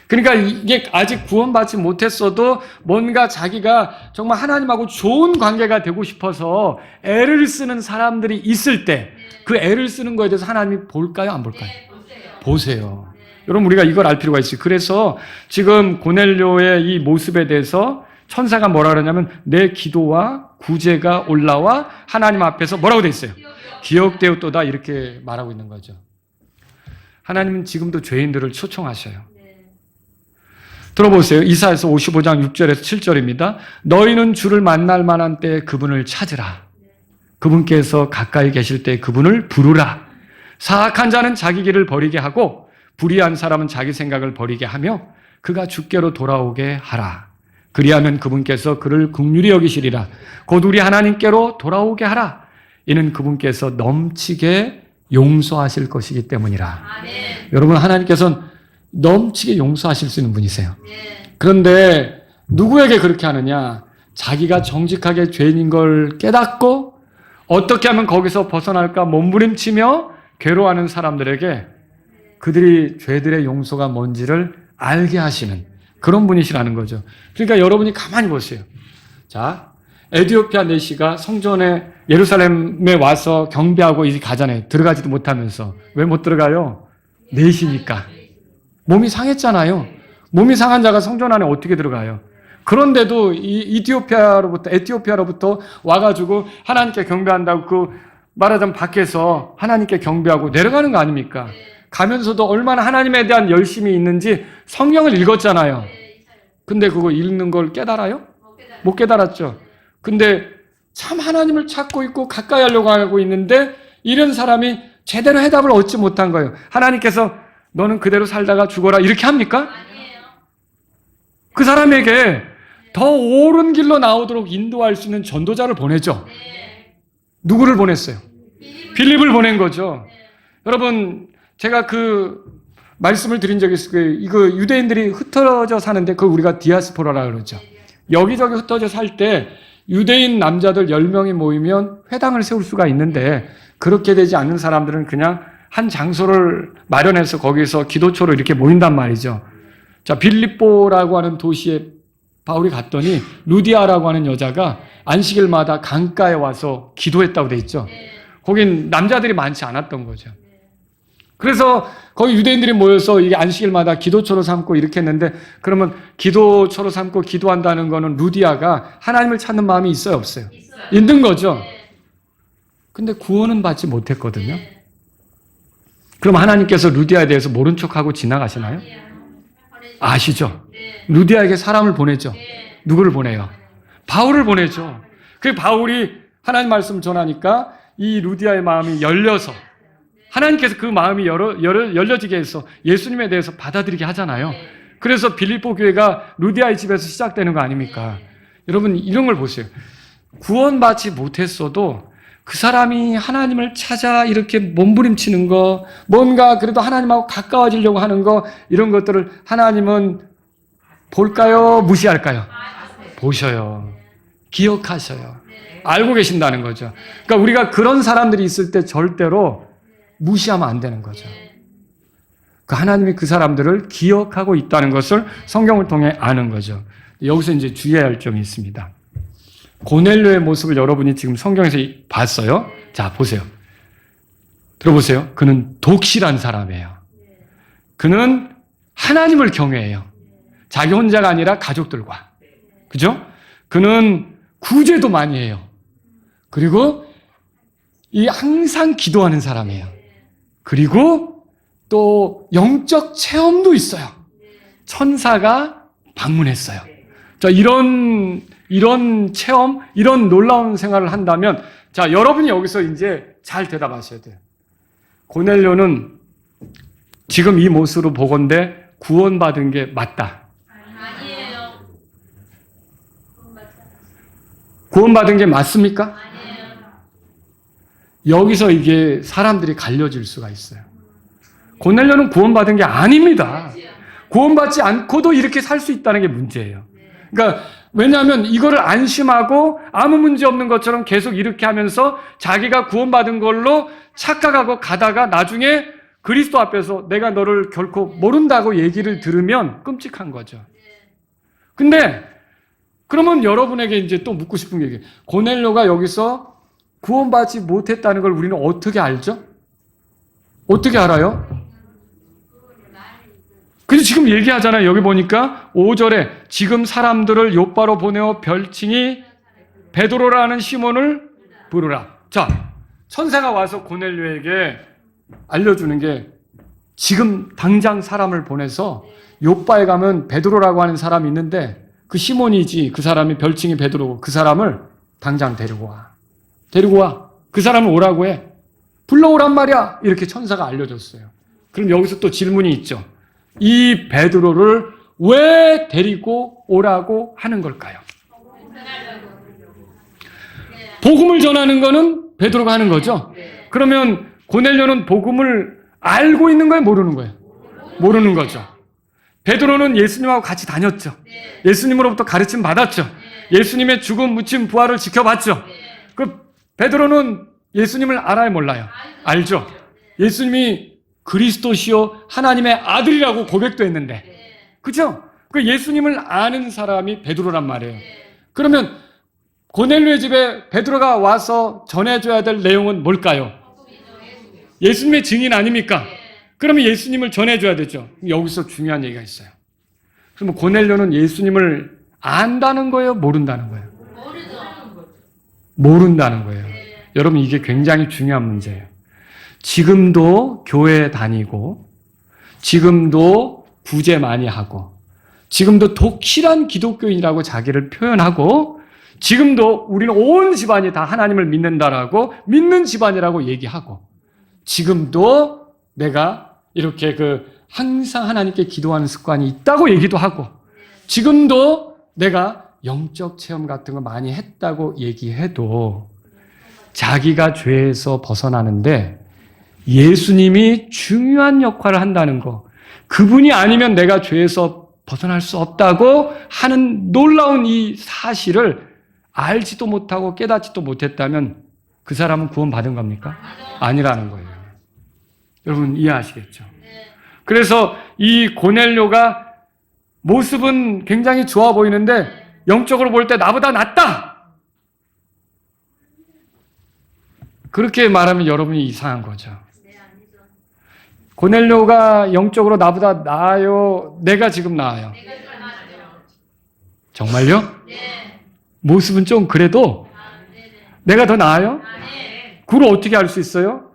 S1: 그러니까 이게 아직 구원받지 못했어도 뭔가 자기가 정말 하나님하고 좋은 관계가 되고 싶어서 애를 쓰는 사람들이 있을 때 그 애를 쓰는 거에 대해서 하나님이 볼까요? 안 볼까요? 보세요. 여러분 우리가 이걸 알 필요가 있어요. 그래서 지금 고넬료의 이 모습에 대해서 천사가 뭐라 그러냐면 내 기도와 구제가 올라와 하나님 앞에서 뭐라고 돼 있어요? 기억되었도다 이렇게 말하고 있는 거죠. 하나님은 지금도 죄인들을 초청하셔요. 들어보세요. 이사야서 55장 6절에서 7절입니다. 너희는 주를 만날 만한 때에 그분을 찾으라. 그분께서 가까이 계실 때 그분을 부르라. 사악한 자는 자기 길을 버리게 하고 불의한 사람은 자기 생각을 버리게 하며 그가 주께로 돌아오게 하라. 그리하면 그분께서 그를 긍휼히 여기시리라. 곧 우리 하나님께로 돌아오게 하라. 이는 그분께서 넘치게 용서하실 것이기 때문이라. 아멘. 여러분 하나님께서는 넘치게 용서하실 수 있는 분이세요. 그런데 누구에게 그렇게 하느냐? 자기가 정직하게 죄인인 걸 깨닫고 어떻게 하면 거기서 벗어날까 몸부림치며 괴로워하는 사람들에게 그들이 죄들의 용서가 뭔지를 알게 하시는 그런 분이시라는 거죠. 그러니까 여러분이 가만히 보세요. 자, 에티오피아 내시가 성전에 예루살렘에 와서 경배하고 이제 가잖아요. 들어가지도 못하면서. 왜 못 들어가요? 내시니까. 몸이 상했잖아요. 몸이 상한 자가 성전 안에 어떻게 들어가요? 그런데도 이 에티오피아로부터 와가지고 하나님께 경배한다고 그 말하자면 밖에서 하나님께 경배하고 내려가는 거 아닙니까? 가면서도 얼마나 하나님에 대한 열심이 있는지 성경을 읽었잖아요. 근데 그거 읽는 걸 깨달아요? 못 깨달았죠. 근데 참 하나님을 찾고 있고 가까이 하려고 하고 있는데 이런 사람이 제대로 해답을 얻지 못한 거예요. 하나님께서 너는 그대로 살다가 죽어라 이렇게 합니까? 그 사람에게 더 옳은 길로 나오도록 인도할 수 있는 전도자를 보내죠. 누구를 보냈어요? 빌립을 보낸 거죠. 여러분 제가 그 말씀을 드린 적이 있을 거예요. 이거 유대인들이 흩어져 사는데 그걸 우리가 디아스포라라고 그러죠. 여기저기 흩어져 살 때 유대인 남자들 10명이 모이면 회당을 세울 수가 있는데 그렇게 되지 않는 사람들은 그냥 한 장소를 마련해서 거기서 기도초로 이렇게 모인단 말이죠. 자, 빌립보라고 하는 도시에 바울이 갔더니 루디아라고 하는 여자가 안식일마다 강가에 와서 기도했다고 돼 있죠. 거긴 남자들이 많지 않았던 거죠. 그래서 거기 유대인들이 모여서 이게 안식일마다 기도초로 삼고 이렇게 했는데 그러면 기도초로 삼고 기도한다는 거는 루디아가 하나님을 찾는 마음이 있어요, 없어요? 있는 거죠. 근데 구원은 받지 못했거든요. 그럼 하나님께서 루디아에 대해서 모른 척하고 지나가시나요? 아시죠? 루디아에게 사람을 보내죠. 누구를 보내요? 바울을 보내죠. 그 바울이 하나님 말씀 전하니까 이 루디아의 마음이 열려서 하나님께서 그 마음이 열려지게 해서 예수님에 대해서 받아들이게 하잖아요. 그래서 빌립보 교회가 루디아의 집에서 시작되는 거 아닙니까? 여러분 이런 걸 보세요. 구원받지 못했어도 그 사람이 하나님을 찾아 이렇게 몸부림치는 거, 뭔가 그래도 하나님하고 가까워지려고 하는 거, 이런 것들을 하나님은 볼까요? 무시할까요? 보셔요. 기억하셔요. 알고 계신다는 거죠. 그러니까 우리가 그런 사람들이 있을 때 절대로 무시하면 안 되는 거죠. 그 하나님이 그 사람들을 기억하고 있다는 것을 성경을 통해 아는 거죠. 여기서 이제 주의해야 할 점이 있습니다. 고넬료의 모습을 여러분이 지금 성경에서 봤어요. 자, 보세요. 들어보세요. 그는 독실한 사람이에요. 그는 하나님을 경외해요. 자기 혼자가 아니라 가족들과. 그죠? 그는 구제도 많이 해요. 그리고 항상 기도하는 사람이에요. 그리고 또 영적 체험도 있어요. 천사가 방문했어요. 자, 이런 체험, 이런 놀라운 생활을 한다면, 자, 여러분이 여기서 이제 잘 대답하셔야 돼요. 고넬료는 지금 이 모습으로 보건대 구원받은 게 맞다.
S2: 아니에요.
S1: 구원받은 게 맞습니까?
S2: 아니에요.
S1: 여기서 이게 사람들이 갈려질 수가 있어요. 고넬료는 구원받은 게 아닙니다. 구원받지 않고도 이렇게 살 수 있다는 게 문제예요. 그러니까 왜냐하면 이거를 안심하고 아무 문제 없는 것처럼 계속 이렇게 하면서 자기가 구원받은 걸로 착각하고 가다가 나중에 그리스도 앞에서 내가 너를 결코 모른다고 얘기를 들으면 끔찍한 거죠. 근데 그러면 여러분에게 이제 또 묻고 싶은 게 이게 고넬료가 여기서 구원받지 못했다는 걸 우리는 어떻게 알죠? 어떻게 알아요? 그래서 지금 얘기하잖아요. 여기 보니까 5절에 지금 사람들을 욥바로 보내어 별칭이 베드로라는 시몬을 부르라. 자, 천사가 와서 고넬료에게 알려주는 게 지금 당장 사람을 보내서 욥바에 가면 베드로라고 하는 사람이 있는데 그 시몬이지, 그 사람이 별칭이 베드로고 그 사람을 당장 데리고 와. 데리고 와. 그 사람을 오라고 해. 불러오란 말이야. 이렇게 천사가 알려줬어요. 그럼 여기서 또 질문이 있죠. 이 베드로를 왜 데리고 오라고 하는 걸까요? 복음을 전하는 거는 베드로가 하는 거죠. 그러면 고넬료는 복음을 알고 있는 거예요? 모르는 거예요? 모르는 거죠. 베드로는 예수님하고 같이 다녔죠. 예수님으로부터 가르침 받았죠. 예수님의 죽음, 묻힘, 부활을 지켜봤죠. 그 베드로는 예수님을 알아요, 몰라요? 알죠. 예수님이 그리스도시요 하나님의 아들이라고 고백도 했는데, 그죠? 그 예수님을 아는 사람이 베드로란 말이에요. 그러면 고넬료의 집에 베드로가 와서 전해줘야 될 내용은 뭘까요? 예수님의 증인 아닙니까? 그러면 예수님을 전해줘야 되죠. 여기서 중요한 얘기가 있어요. 그럼 고넬료는 예수님을 안다는 거예요? 모른다는 거예요? 모른다는 거예요. 여러분, 이게 굉장히 중요한 문제예요. 지금도 교회 다니고, 지금도 구제 많이 하고, 지금도 독실한 기독교인이라고 자기를 표현하고, 지금도 우리는 온 집안이 다 하나님을 믿는다라고 믿는 집안이라고 얘기하고, 지금도 내가 이렇게 항상 하나님께 기도하는 습관이 있다고 얘기도 하고, 지금도 내가 영적 체험 같은 거 많이 했다고 얘기해도 자기가 죄에서 벗어나는데 예수님이 중요한 역할을 한다는 거, 그분이 아니면 내가 죄에서 벗어날 수 없다고 하는 놀라운 이 사실을 알지도 못하고 깨닫지도 못했다면 그 사람은 구원받은 겁니까? 아니라는 거예요. 여러분 이해하시겠죠? 그래서 이 고넬료가 모습은 굉장히 좋아 보이는데 영적으로 볼 때 나보다 낫다! 그렇게 말하면 여러분이 이상한 거죠. 고넬료가 영적으로 나보다 나아요? 내가 지금 나아요? 정말요? 모습은 좀 그래도 내가 더 나아요? 그걸 어떻게 알 수 있어요?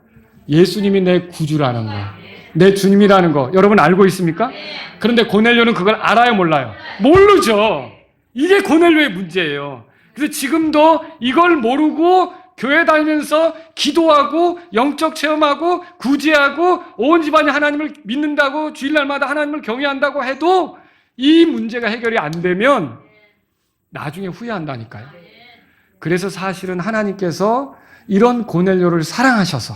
S1: 예수님이 내 구주라는 거, 내 주님이라는 거 여러분 알고 있습니까? 그런데 고넬료는 그걸 알아요, 몰라요? 모르죠. 이게 고넬료의 문제예요. 그래서 지금도 이걸 모르고 교회 다니면서 기도하고 영적 체험하고 구제하고 온 집안이 하나님을 믿는다고 주일날마다 하나님을 경외한다고 해도 이 문제가 해결이 안 되면 나중에 후회한다니까요. 그래서 사실은 하나님께서 이런 고넬료를 사랑하셔서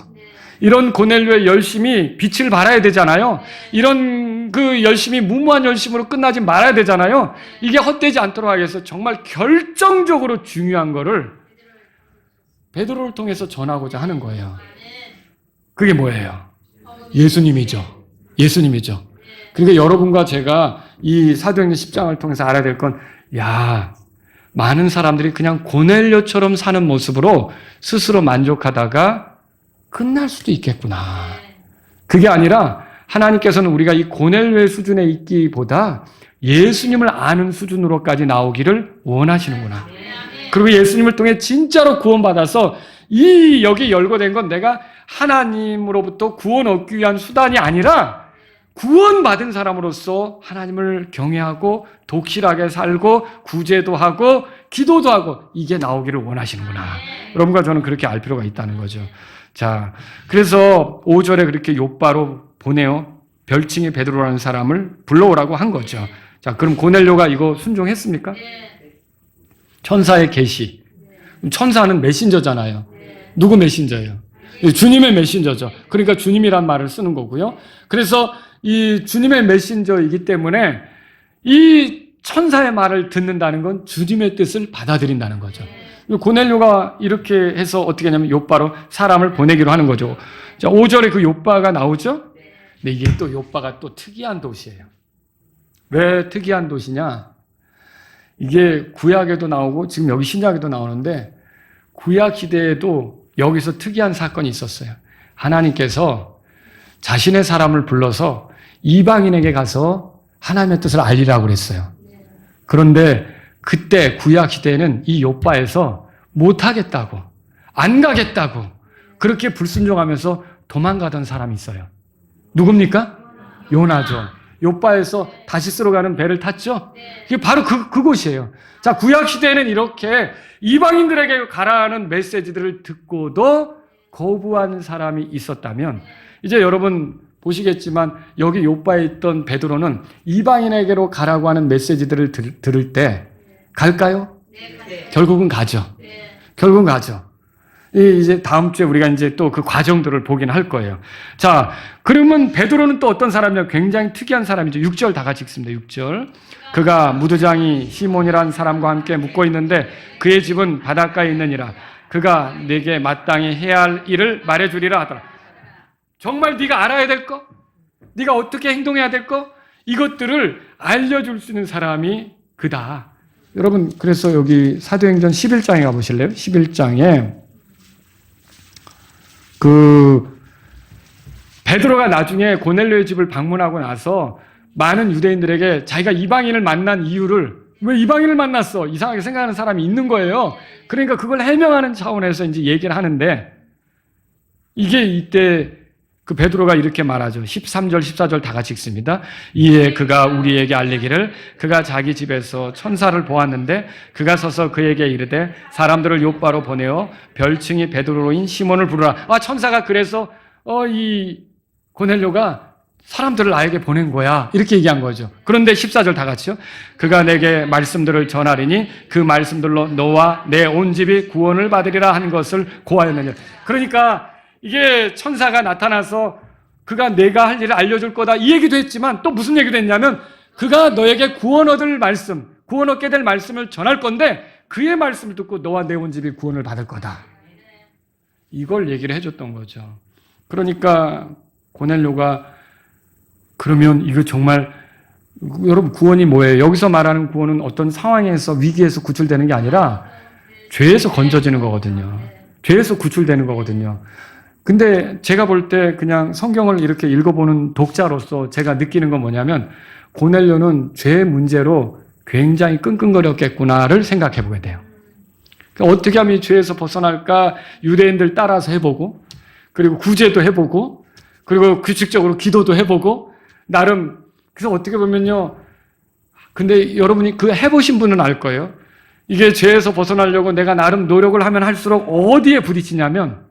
S1: 이런 고넬료의 열심이 빛을 발해야 되잖아요. 이런 열심이 무모한 열심으로 끝나지 말아야 되잖아요. 이게 헛되지 않도록 하기 위해서 정말 결정적으로 중요한 거를 베드로를 통해서 전하고자 하는 거예요. 그게 뭐예요? 예수님이죠. 예수님이죠. 그러니까 여러분과 제가 이 사도행전 10장을 통해서 알아야 될 건, 많은 사람들이 그냥 고넬료처럼 사는 모습으로 스스로 만족하다가 끝날 수도 있겠구나. 그게 아니라 하나님께서는 우리가 이 고넬료의 수준에 있기보다 예수님을 아는 수준으로까지 나오기를 원하시는구나. 그리고 예수님을 통해 진짜로 구원받아서 여기 열거된 건 내가 하나님으로부터 구원 얻기 위한 수단이 아니라 구원받은 사람으로서 하나님을 경외하고 독실하게 살고 구제도 하고 기도도 하고 이게 나오기를 원하시는구나. 여러분과 저는 그렇게 알 필요가 있다는 거죠. 자, 그래서 5절에 그렇게 욥바로 보내어 별칭이 베드로라는 사람을 불러오라고 한 거죠. 자, 그럼 고넬료가 이거 순종했습니까? 천사의 계시. 천사는 메신저잖아요. 누구 메신저예요? 주님의 메신저죠. 그러니까 주님이란 말을 쓰는 거고요. 그래서 이 주님의 메신저이기 때문에 이 천사의 말을 듣는다는 건 주님의 뜻을 받아들인다는 거죠. 고넬료가 이렇게 해서 어떻게 하냐면 욥바로 사람을 보내기로 하는 거죠. 자, 5절에 그 욥바가 나오죠? 근데 이게 또 욥바가 또 특이한 도시예요. 왜 특이한 도시냐? 이게 구약에도 나오고 지금 여기 신약에도 나오는데 구약 시대에도 여기서 특이한 사건이 있었어요. 하나님께서 자신의 사람을 불러서 이방인에게 가서 하나님의 뜻을 알리라고 그랬어요. 그런데 그때 구약 시대에는 이 욥바에서 못하겠다고, 안 가겠다고 그렇게 불순종하면서 도망가던 사람이 있어요. 누굽니까? 요나죠. 욥바에서 다시스로 가는 배를 탔죠? 이게 바로 그곳이에요. 자, 구약 시대에는 이렇게 이방인들에게 가라는 메시지들을 듣고도 거부한 사람이 있었다면, 이제 여러분 보시겠지만 여기 욥바에 있던 베드로는 이방인에게로 가라고 하는 메시지들을 들을 때 갈까요? 네. 결국은 가죠. 네. 결국은 가죠. 이제 다음 주에 우리가 이제 또 그 과정들을 보긴 할 거예요. 자, 그러면 베드로는 또 어떤 사람이냐? 굉장히 특이한 사람이죠. 6절 다 같이 읽습니다. 6절. 그가 무두장이 시몬이란 사람과 함께 묵고 있는데 그의 집은 바닷가에 있느니라. 그가 네게 마땅히 해야 할 일을 말해주리라 하더라. 정말 네가 알아야 될 거? 네가 어떻게 행동해야 될 거? 이것들을 알려줄 수 있는 사람이 그다. 여러분, 그래서 여기 사도행전 11장에 가보실래요? 11장에 베드로가 나중에 고넬료의 집을 방문하고 나서 많은 유대인들에게 자기가 이방인을 만난 이유를, 왜 이방인을 만났어? 이상하게 생각하는 사람이 있는 거예요. 그러니까 그걸 해명하는 차원에서 이제 얘기를 하는데, 이게 이때 그 베드로가 이렇게 말하죠. 13절, 14절 다 같이 읽습니다. 이에 그가 우리에게 알리기를 그가 자기 집에서 천사를 보았는데 그가 서서 그에게 이르되 사람들을 욥바로 보내어 별칭이 베드로인 시몬을 부르라. 천사가 그래서 이 고넬료가 사람들을 나에게 보낸 거야. 이렇게 얘기한 거죠. 그런데 14절 다 같이요. 그가 내게 말씀들을 전하리니 그 말씀들로 너와 내 온 집이 구원을 받으리라 한 것을 고하였느니라. 그러니까 이게 천사가 나타나서 그가 내가 할 일을 알려줄 거다 이 얘기도 했지만 또 무슨 얘기도 했냐면 그가 너에게 구원 얻을 말씀, 구원 얻게 될 말씀을 전할 건데 그의 말씀을 듣고 너와 내 온 집이 구원을 받을 거다. 이걸 얘기를 해줬던 거죠. 그러니까 고넬료가 그러면 이거 정말, 여러분 구원이 뭐예요? 여기서 말하는 구원은 어떤 상황에서 위기에서 구출되는 게 아니라 죄에서 건져지는 거거든요. 죄에서 구출되는 거거든요. 근데 제가 볼 때 그냥 성경을 이렇게 읽어보는 독자로서 제가 느끼는 건 뭐냐면 고넬료는 죄의 문제로 굉장히 끙끙거렸겠구나를 생각해 보게 돼요. 그러니까 어떻게 하면 이 죄에서 벗어날까 유대인들 따라서 해보고 그리고 구제도 해보고 그리고 규칙적으로 기도도 해보고 나름, 그래서 어떻게 보면요. 근데 여러분이 그 해보신 분은 알 거예요. 이게 죄에서 벗어나려고 내가 나름 노력을 하면 할수록 어디에 부딪히냐면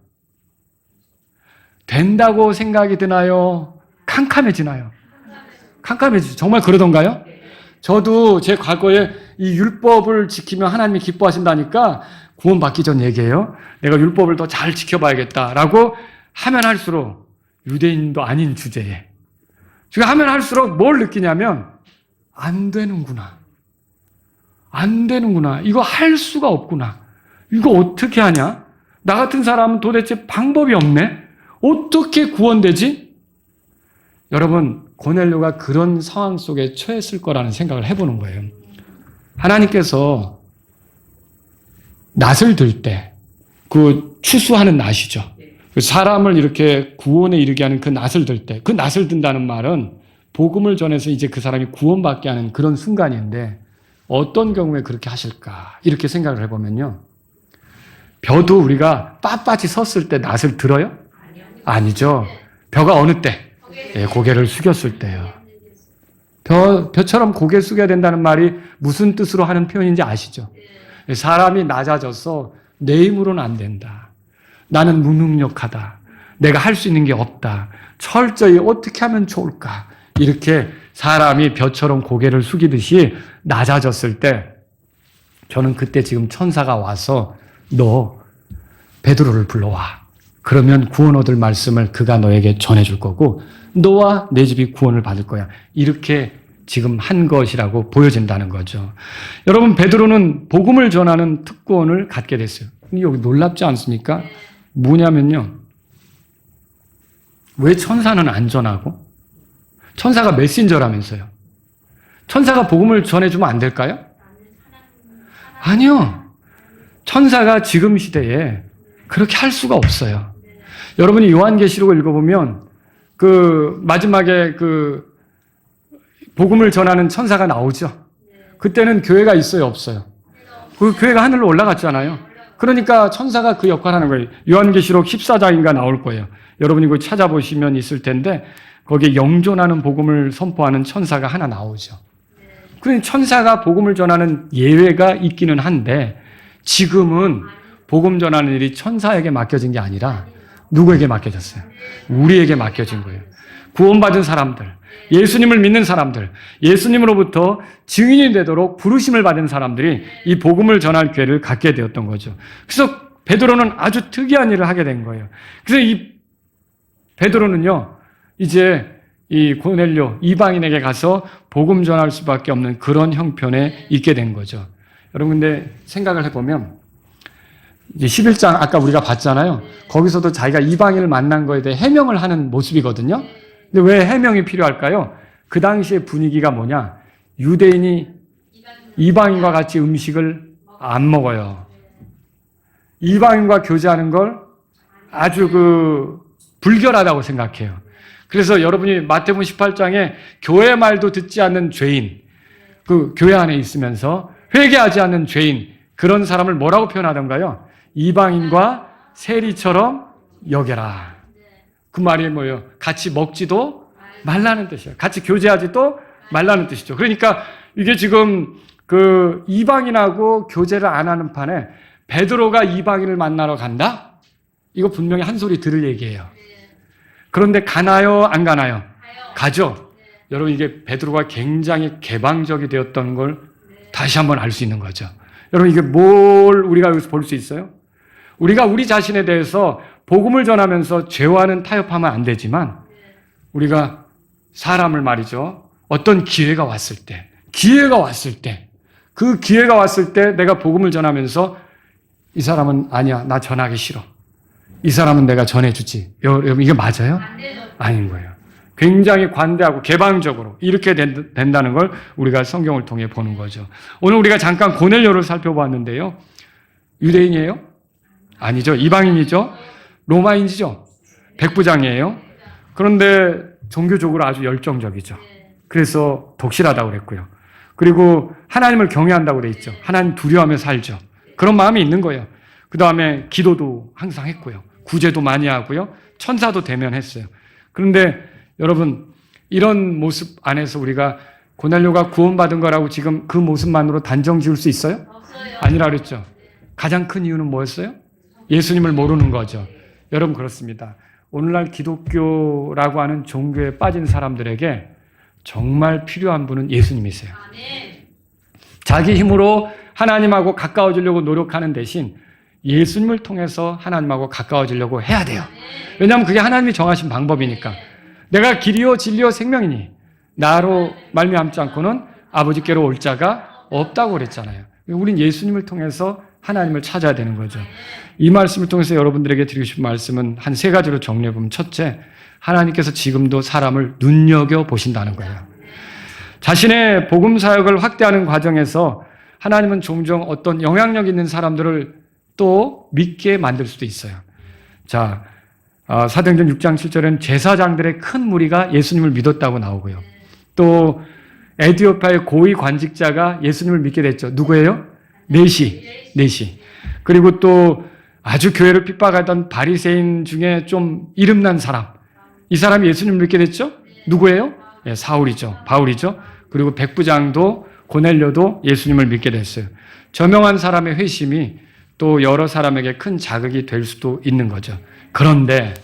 S1: 된다고 생각이 드나요? 캄캄해지나요? 캄캄해지죠. 정말 그러던가요? 저도 제 과거에 이 율법을 지키면 하나님이 기뻐하신다니까 구원받기 전 얘기예요. 내가 율법을 더 잘 지켜봐야겠다라고 하면 할수록 유대인도 아닌 주제에 제가 하면 할수록 뭘 느끼냐면 안 되는구나. 안 되는구나. 이거 할 수가 없구나. 이거 어떻게 하냐? 나 같은 사람은 도대체 방법이 없네? 어떻게 구원되지? 여러분, 고넬료가 그런 상황 속에 처했을 거라는 생각을 해보는 거예요. 하나님께서 낫을 들 때, 그 추수하는 낫이죠. 사람을 이렇게 구원에 이르게 하는 그 낫을 들 때, 그 낫을 든다는 말은 복음을 전해서 이제 그 사람이 구원받게 하는 그런 순간인데 어떤 경우에 그렇게 하실까? 이렇게 생각을 해보면요. 벼도 우리가 빳빳이 섰을 때 낫을 들어요? 아니죠. 벼가 어느 때? 고개를 숙였을 때요. 벼처럼 고개 숙여야 된다는 말이 무슨 뜻으로 하는 표현인지 아시죠? 사람이 낮아져서 내 힘으로는 안 된다. 나는 무능력하다. 내가 할 수 있는 게 없다. 철저히 어떻게 하면 좋을까? 이렇게 사람이 벼처럼 고개를 숙이듯이 낮아졌을 때 저는 그때 지금 천사가 와서 너 베드로를 불러와. 그러면 구원 얻을 말씀을 그가 너에게 전해줄 거고 너와 내 집이 구원을 받을 거야. 이렇게 지금 한 것이라고 보여진다는 거죠. 여러분, 베드로는 복음을 전하는 특권을 갖게 됐어요. 여기 놀랍지 않습니까? 뭐냐면요. 왜 천사는 안 전하고? 천사가 메신저라면서요. 천사가 복음을 전해주면 안 될까요? 아니요. 천사가 지금 시대에 그렇게 할 수가 없어요. 여러분이 요한계시록을 읽어보면 그 마지막에 그 복음을 전하는 천사가 나오죠. 그때는 교회가 있어요, 없어요? 그 교회가 하늘로 올라갔잖아요. 그러니까 천사가 그 역할을 하는 거예요. 요한계시록 14장인가 나올 거예요. 여러분이 그거 찾아보시면 있을 텐데 거기에 영존하는 복음을 선포하는 천사가 하나 나오죠. 그러니 천사가 복음을 전하는 예외가 있기는 한데 지금은 복음 전하는 일이 천사에게 맡겨진 게 아니라 누구에게 맡겨졌어요? 우리에게 맡겨진 거예요. 구원받은 사람들, 예수님을 믿는 사람들, 예수님으로부터 증인이 되도록 부르심을 받은 사람들이 이 복음을 전할 기회를 갖게 되었던 거죠. 그래서 베드로는 아주 특이한 일을 하게 된 거예요. 그래서 이 베드로는요, 이제 이 고넬료 이방인에게 가서 복음 전할 수밖에 없는 그런 형편에 있게 된 거죠. 여러분, 근데 생각을 해보면 이제 11장 아까 우리가 봤잖아요. 거기서도 자기가 이방인을 만난 거에 대해 해명을 하는 모습이거든요. 근데 왜 해명이 필요할까요? 그 당시의 분위기가 뭐냐? 유대인이 이방인과 같이 음식을 안 먹어요. 이방인과 교제하는 걸 아주 불결하다고 생각해요. 그래서 여러분이 마태복음 18장에 교회 말도 듣지 않는 죄인, 그 교회 안에 있으면서 회개하지 않는 죄인, 그런 사람을 뭐라고 표현하던가요? 이방인과 세리처럼 여겨라. 그 말이 뭐예요? 같이 먹지도 말라는 뜻이에요. 같이 교제하지도 말라는 뜻이죠. 그러니까 이게 지금 그 이방인하고 교제를 안 하는 판에 베드로가 이방인을 만나러 간다? 이거 분명히 한 소리 들을 얘기예요. 그런데 가나요? 안 가나요? 가죠. 여러분, 이게 베드로가 굉장히 개방적이 되었던 걸 다시 한번 알 수 있는 거죠. 여러분, 이게 뭘 우리가 여기서 볼 수 있어요? 우리가 우리 자신에 대해서 복음을 전하면서 죄와는 타협하면 안 되지만 우리가 사람을 말이죠. 어떤 기회가 왔을 때 그 기회가 왔을 때 내가 복음을 전하면서 이 사람은 아니야, 나 전하기 싫어. 이 사람은 내가 전해주지. 여러분, 이게 맞아요? 아닌 거예요. 굉장히 관대하고 개방적으로 이렇게 된다는 걸 우리가 성경을 통해 보는 거죠. 오늘 우리가 잠깐 고넬료를 살펴봤는데요. 유대인이에요? 아니죠. 이방인이죠. 로마인이죠. 백부장이에요. 그런데 종교적으로 아주 열정적이죠. 그래서 독실하다고 그랬고요. 그리고 하나님을 경외한다고 돼 있죠. 하나님 두려워하며 살죠. 그런 마음이 있는 거예요. 그 다음에 기도도 항상 했고요. 구제도 많이 하고요. 천사도 대면했어요. 그런데 여러분, 이런 모습 안에서 우리가 고넬료가 구원받은 거라고 지금 그 모습만으로 단정 지을 수 있어요? 없어요. 아니라 그랬죠. 가장 큰 이유는 뭐였어요? 예수님을 모르는 거죠. 여러분, 그렇습니다. 오늘날 기독교라고 하는 종교에 빠진 사람들에게 정말 필요한 분은 예수님이세요. 자기 힘으로 하나님하고 가까워지려고 노력하는 대신 예수님을 통해서 하나님하고 가까워지려고 해야 돼요. 왜냐하면 그게 하나님이 정하신 방법이니까. 내가 길이요 진리요 생명이니 나로 말미암지 않고는 아버지께로 올 자가 없다고 그랬잖아요. 우린 예수님을 통해서 하나님을 찾아야 되는 거죠. 이 말씀을 통해서 여러분들에게 드리고 싶은 말씀은 한 세 가지로 정리해보면, 첫째, 하나님께서 지금도 사람을 눈여겨보신다는 거예요. 자신의 복음 사역을 확대하는 과정에서 하나님은 종종 어떤 영향력 있는 사람들을 또 믿게 만들 수도 있어요. 자, 사도행전 6장 7절에는 제사장들의 큰 무리가 예수님을 믿었다고 나오고요. 또 에티오피아의 고위 관직자가 예수님을 믿게 됐죠. 누구예요? 네시. 그리고 또 아주 교회를 핍박하던 바리새인 중에 좀 이름난 사람, 이 사람이 예수님을 믿게 됐죠? 누구예요? 네, 사울이죠. 바울이죠. 그리고 백부장도 고넬료도 예수님을 믿게 됐어요. 저명한 사람의 회심이 또 여러 사람에게 큰 자극이 될 수도 있는 거죠. 그런데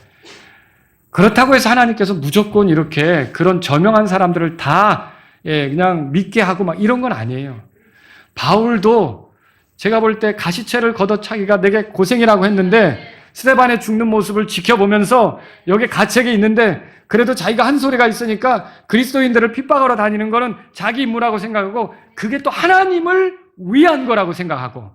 S1: 그렇다고 해서 하나님께서 무조건 이렇게 그런 저명한 사람들을 다 그냥 믿게 하고 막 이런 건 아니에요. 바울도 제가 볼 때 가시체를 걷어차기가 내게 고생이라고 했는데 스데반의 죽는 모습을 지켜보면서 여기 가책에 있는데 그래도 자기가 한 소리가 있으니까 그리스도인들을 핍박하러 다니는 거는 자기 임무라고 생각하고 그게 또 하나님을 위한 거라고 생각하고,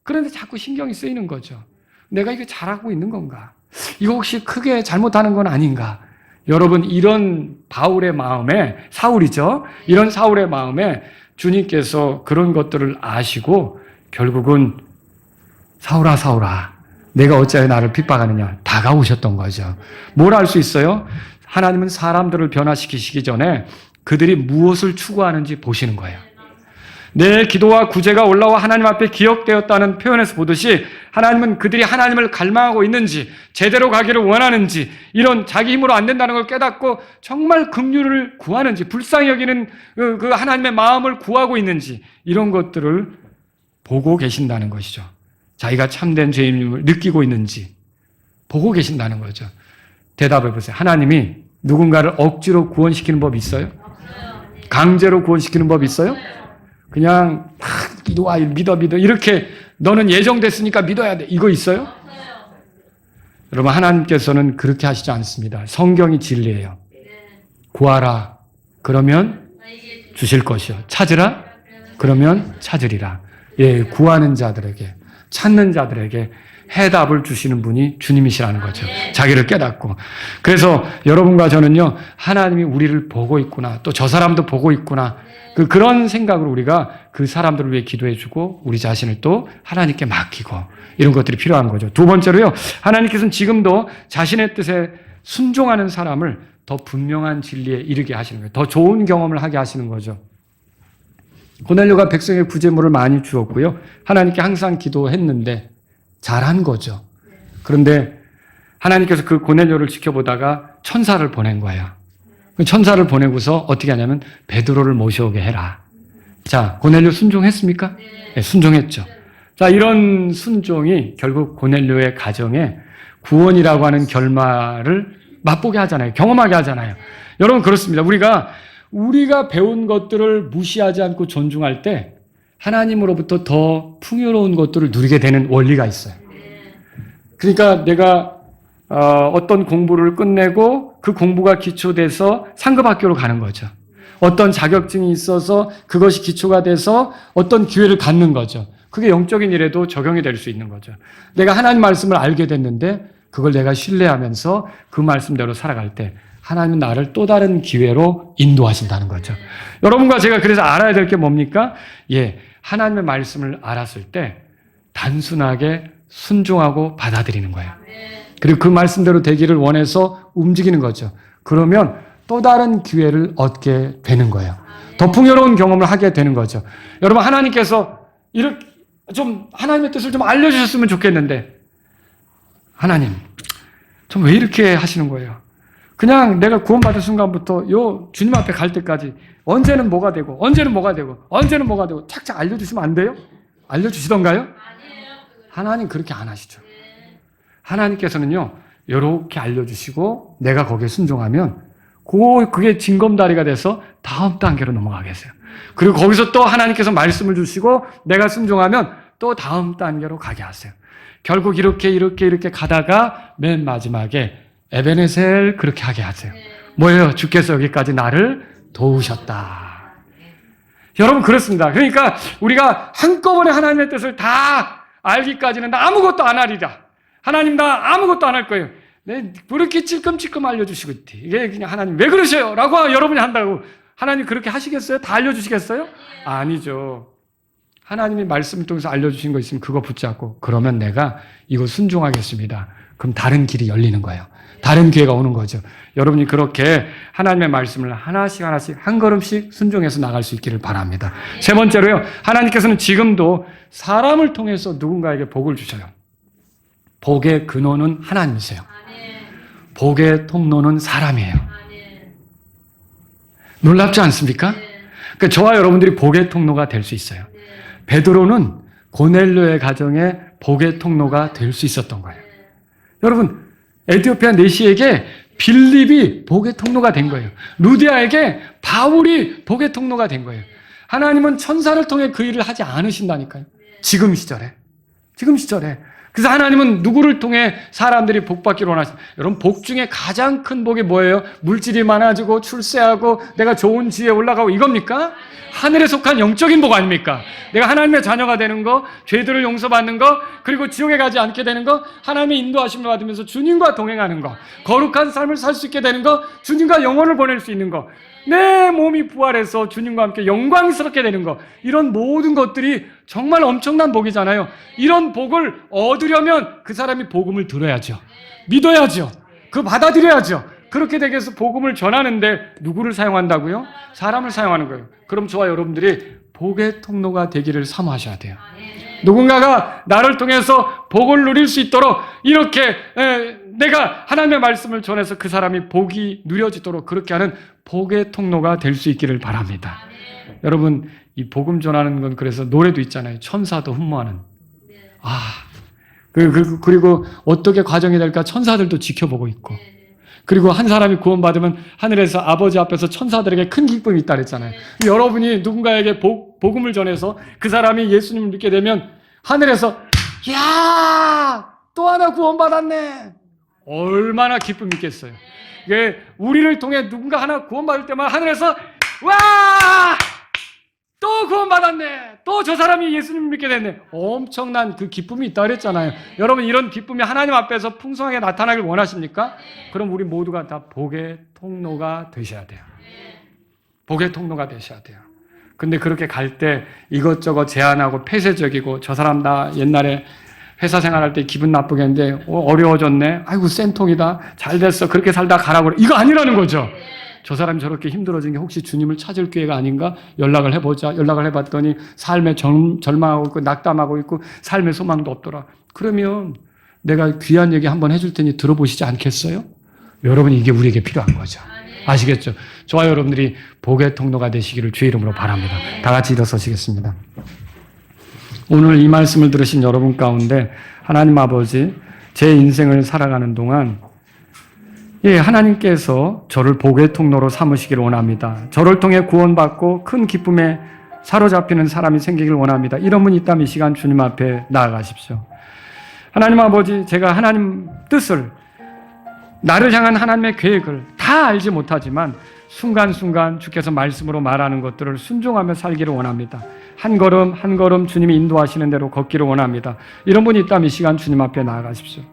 S1: 그런데 자꾸 신경이 쓰이는 거죠. 내가 이거 잘하고 있는 건가? 이거 혹시 크게 잘못하는 건 아닌가? 여러분, 이런 바울의 마음에, 사울이죠. 이런 사울의 마음에 주님께서 그런 것들을 아시고 결국은 사울아, 사울아, 내가 어찌하여 나를 핍박하느냐 다가오셨던 거죠. 뭘 알 수 있어요? 하나님은 사람들을 변화시키시기 전에 그들이 무엇을 추구하는지 보시는 거예요. 내 기도와 구제가 올라와 하나님 앞에 기억되었다는 표현에서 보듯이 하나님은 그들이 하나님을 갈망하고 있는지, 제대로 가기를 원하는지, 이런 자기 힘으로 안 된다는 걸 깨닫고 정말 긍휼을 구하는지, 불쌍히 여기는 그 하나님의 마음을 구하고 있는지, 이런 것들을 보고 계신다는 것이죠. 자기가 참된 죄인임을 느끼고 있는지 보고 계신다는 거죠. 대답해 보세요. 하나님이 누군가를 억지로 구원시키는 법이 있어요? 강제로 구원시키는 법이 있어요? 그냥 막 기도와 믿어 이렇게 너는 예정됐으니까 믿어야 돼. 이거 있어요? 여러분, 하나님께서는 그렇게 하시지 않습니다. 성경이 진리예요. 구하라. 그러면 주실 것이요. 찾으라. 그러면 찾으리라. 예, 구하는 자들에게, 찾는 자들에게 해답을 주시는 분이 주님이시라는 거죠. 자기를 깨닫고. 그래서 여러분과 저는요, 하나님이 우리를 보고 있구나. 또 저 사람도 보고 있구나. 그런 생각으로 우리가 그 사람들을 위해 기도해주고 우리 자신을 또 하나님께 맡기고 이런 것들이 필요한 거죠. 두 번째로요, 하나님께서는 지금도 자신의 뜻에 순종하는 사람을 더 분명한 진리에 이르게 하시는 거예요. 더 좋은 경험을 하게 하시는 거죠. 고넬료가 백성의 구제물을 많이 주었고요. 하나님께 항상 기도했는데 잘한 거죠. 그런데 하나님께서 그 고넬료를 지켜보다가 천사를 보낸 거예요. 천사를 보내고서 어떻게 하냐면 베드로를 모셔오게 해라. 자, 고넬료 순종했습니까? 네, 순종했죠. 자, 이런 순종이 결국 고넬료의 가정에 구원이라고 하는 결말을 맛보게 하잖아요. 경험하게 하잖아요. 여러분, 그렇습니다. 우리가 배운 것들을 무시하지 않고 존중할 때 하나님으로부터 더 풍요로운 것들을 누리게 되는 원리가 있어요. 그러니까 내가 어떤 공부를 끝내고 그 공부가 기초돼서 상급학교로 가는 거죠. 어떤 자격증이 있어서 그것이 기초가 돼서 어떤 기회를 갖는 거죠. 그게 영적인 일에도 적용이 될 수 있는 거죠. 내가 하나님 말씀을 알게 됐는데 그걸 내가 신뢰하면서 그 말씀대로 살아갈 때 하나님은 나를 또 다른 기회로 인도하신다는 거죠. 여러분과 제가 그래서 알아야 될 게 뭡니까? 예, 하나님의 말씀을 알았을 때 단순하게 순종하고 받아들이는 거예요. 그리고 그 말씀대로 되기를 원해서 움직이는 거죠. 그러면 또 다른 기회를 얻게 되는 거예요. 더 풍요로운 경험을 하게 되는 거죠. 여러분, 하나님께서 이렇게 하나님의 뜻을 좀 알려주셨으면 좋겠는데, 하나님, 좀 왜 이렇게 하시는 거예요? 그냥 내가 구원받은 순간부터 주님 앞에 갈 때까지 언제는 뭐가 되고, 언제는 뭐가 되고, 언제는 뭐가 되고, 착착 알려주시면 안 돼요? 알려주시던가요? 하나님 그렇게 안 하시죠. 하나님께서는요, 이렇게 알려주시고 내가 거기에 순종하면 그게 징검다리가 돼서 다음 단계로 넘어가겠어요. 그리고 거기서 또 하나님께서 말씀을 주시고 내가 순종하면 또 다음 단계로 가게 하세요. 결국 이렇게 가다가 맨 마지막에 에베네셀 그렇게 하게 하세요. 뭐예요? 주께서 여기까지 나를 도우셨다. 여러분, 그렇습니다. 그러니까 우리가 한꺼번에 하나님의 뜻을 다 알기까지는 나 아무것도 안 하리라. 하나님, 나 아무것도 안 할 거예요. 네, 그렇게 찔끔찔끔 알려주시고 이게 그냥 하나님 왜 그러셔요? 라고 여러분이 한다고 하나님 그렇게 하시겠어요? 다 알려주시겠어요? 아니죠. 하나님이 말씀을 통해서 알려주신 거 있으면 그거 붙잡고 그러면 내가 이거 순종하겠습니다. 그럼 다른 길이 열리는 거예요. 다른 기회가 오는 거죠. 여러분이 그렇게 하나님의 말씀을 하나씩 한 걸음씩 순종해서 나갈 수 있기를 바랍니다. 세 번째로요, 하나님께서는 지금도 사람을 통해서 누군가에게 복을 주셔요. 복의 근원은 하나님이세요. 복의 통로는 사람이에요. 놀랍지 않습니까? 그러니까 저와 여러분들이 복의 통로가 될 수 있어요. 베드로는 고넬료의 가정에 복의 통로가 될 수 있었던 거예요. 여러분, 에티오피아 내시에게 빌립이 복의 통로가 된 거예요. 루디아에게 바울이 복의 통로가 된 거예요. 하나님은 천사를 통해 그 일을 하지 않으신다니까요. 지금 시절에. 그래서 하나님은 누구를 통해 사람들이 복받기를 원하십니까? 여러분, 복 중에 가장 큰 복이 뭐예요? 물질이 많아지고 출세하고 내가 좋은 지위에 올라가고 이겁니까? 하늘에 속한 영적인 복 아닙니까? 내가 하나님의 자녀가 되는 거, 죄들을 용서받는 거, 그리고 지옥에 가지 않게 되는 거, 하나님의 인도하심을 받으면서 주님과 동행하는 거, 거룩한 삶을 살 수 있게 되는 거, 주님과 영혼을 보낼 수 있는 거, 내 몸이 부활해서 주님과 함께 영광스럽게 되는 거, 이런 모든 것들이 정말 엄청난 복이잖아요. 이런 복을 얻으려면 그 사람이 복음을 들어야죠. 믿어야죠. 그 받아들여야죠. 그렇게 되기 위해서 복음을 전하는데 누구를 사용한다고요? 사람을 사용하는 거예요. 그럼 저와 여러분들이 복의 통로가 되기를 사모하셔야 돼요. 누군가가 나를 통해서 복을 누릴 수 있도록 이렇게 내가 하나님의 말씀을 전해서 그 사람이 복이 누려지도록 그렇게 하는 복의 통로가 될 수 있기를 바랍니다. 여러분, 이 복음 전하는 건 그래서 노래도 있잖아요. 천사도 흠모하는. 그리고 어떻게 과정이 될까 천사들도 지켜보고 있고. 그리고 한 사람이 구원받으면 하늘에서 아버지 앞에서 천사들에게 큰 기쁨이 있다 그랬잖아요. 여러분이 누군가에게 복음을 전해서 그 사람이 예수님을 믿게 되면 하늘에서 야, 또 하나 구원받았네. 얼마나 기쁨이 있겠어요. 이게 우리를 통해 누군가 하나 구원받을 때만 하늘에서 와! 또 구원받았네. 또 저 사람이 예수님을 믿게 됐네. 엄청난 그 기쁨이 있다 그랬잖아요. 여러분, 이런 기쁨이 하나님 앞에서 풍성하게 나타나길 원하십니까? 그럼 우리 모두가 다 복의 통로가 되셔야 돼요. 복의 통로가 되셔야 돼요. 근데 그렇게 갈 때 이것저것 제한하고 폐쇄적이고 저 사람 다 옛날에 회사 생활할 때 기분 나쁘게 했는데 어려워졌네. 아이고 센통이다. 잘 됐어. 그렇게 살다 가라고 그래. 이거 아니라는 거죠. 저 사람이 저렇게 힘들어진 게 혹시 주님을 찾을 기회가 아닌가? 연락을 해보자. 연락을 해봤더니 삶에 절망하고 있고 낙담하고 있고 삶의 소망도 없더라. 그러면 내가 귀한 얘기 한번 해줄 테니 들어보시지 않겠어요? 여러분, 이게 우리에게 필요한 거죠. 아시겠죠? 저와 여러분들이 복의 통로가 되시기를 주의 이름으로 바랍니다. 다 같이 일어서시겠습니다. 오늘 이 말씀을 들으신 여러분 가운데 하나님 아버지, 제 인생을 살아가는 동안 하나님께서 저를 복의 통로로 삼으시기를 원합니다. 저를 통해 구원받고 큰 기쁨에 사로잡히는 사람이 생기길 원합니다. 이런 분이 있다면 이 시간 주님 앞에 나아가십시오. 하나님 아버지, 제가 하나님 뜻을, 나를 향한 하나님의 계획을 다 알지 못하지만 순간순간 주께서 말씀으로 말하는 것들을 순종하며 살기를 원합니다. 한 걸음 한 걸음 주님이 인도하시는 대로 걷기를 원합니다. 이런 분이 있다면 이 시간 주님 앞에 나아가십시오.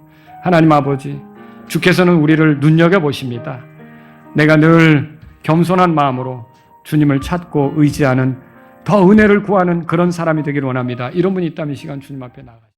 S1: 하나님 아버지, 주께서는 우리를 눈여겨보십니다. 내가 늘 겸손한 마음으로 주님을 찾고 의지하는, 더 은혜를 구하는 그런 사람이 되기를 원합니다. 이런 분이 있다면 이 시간 주님 앞에 나아가십시오.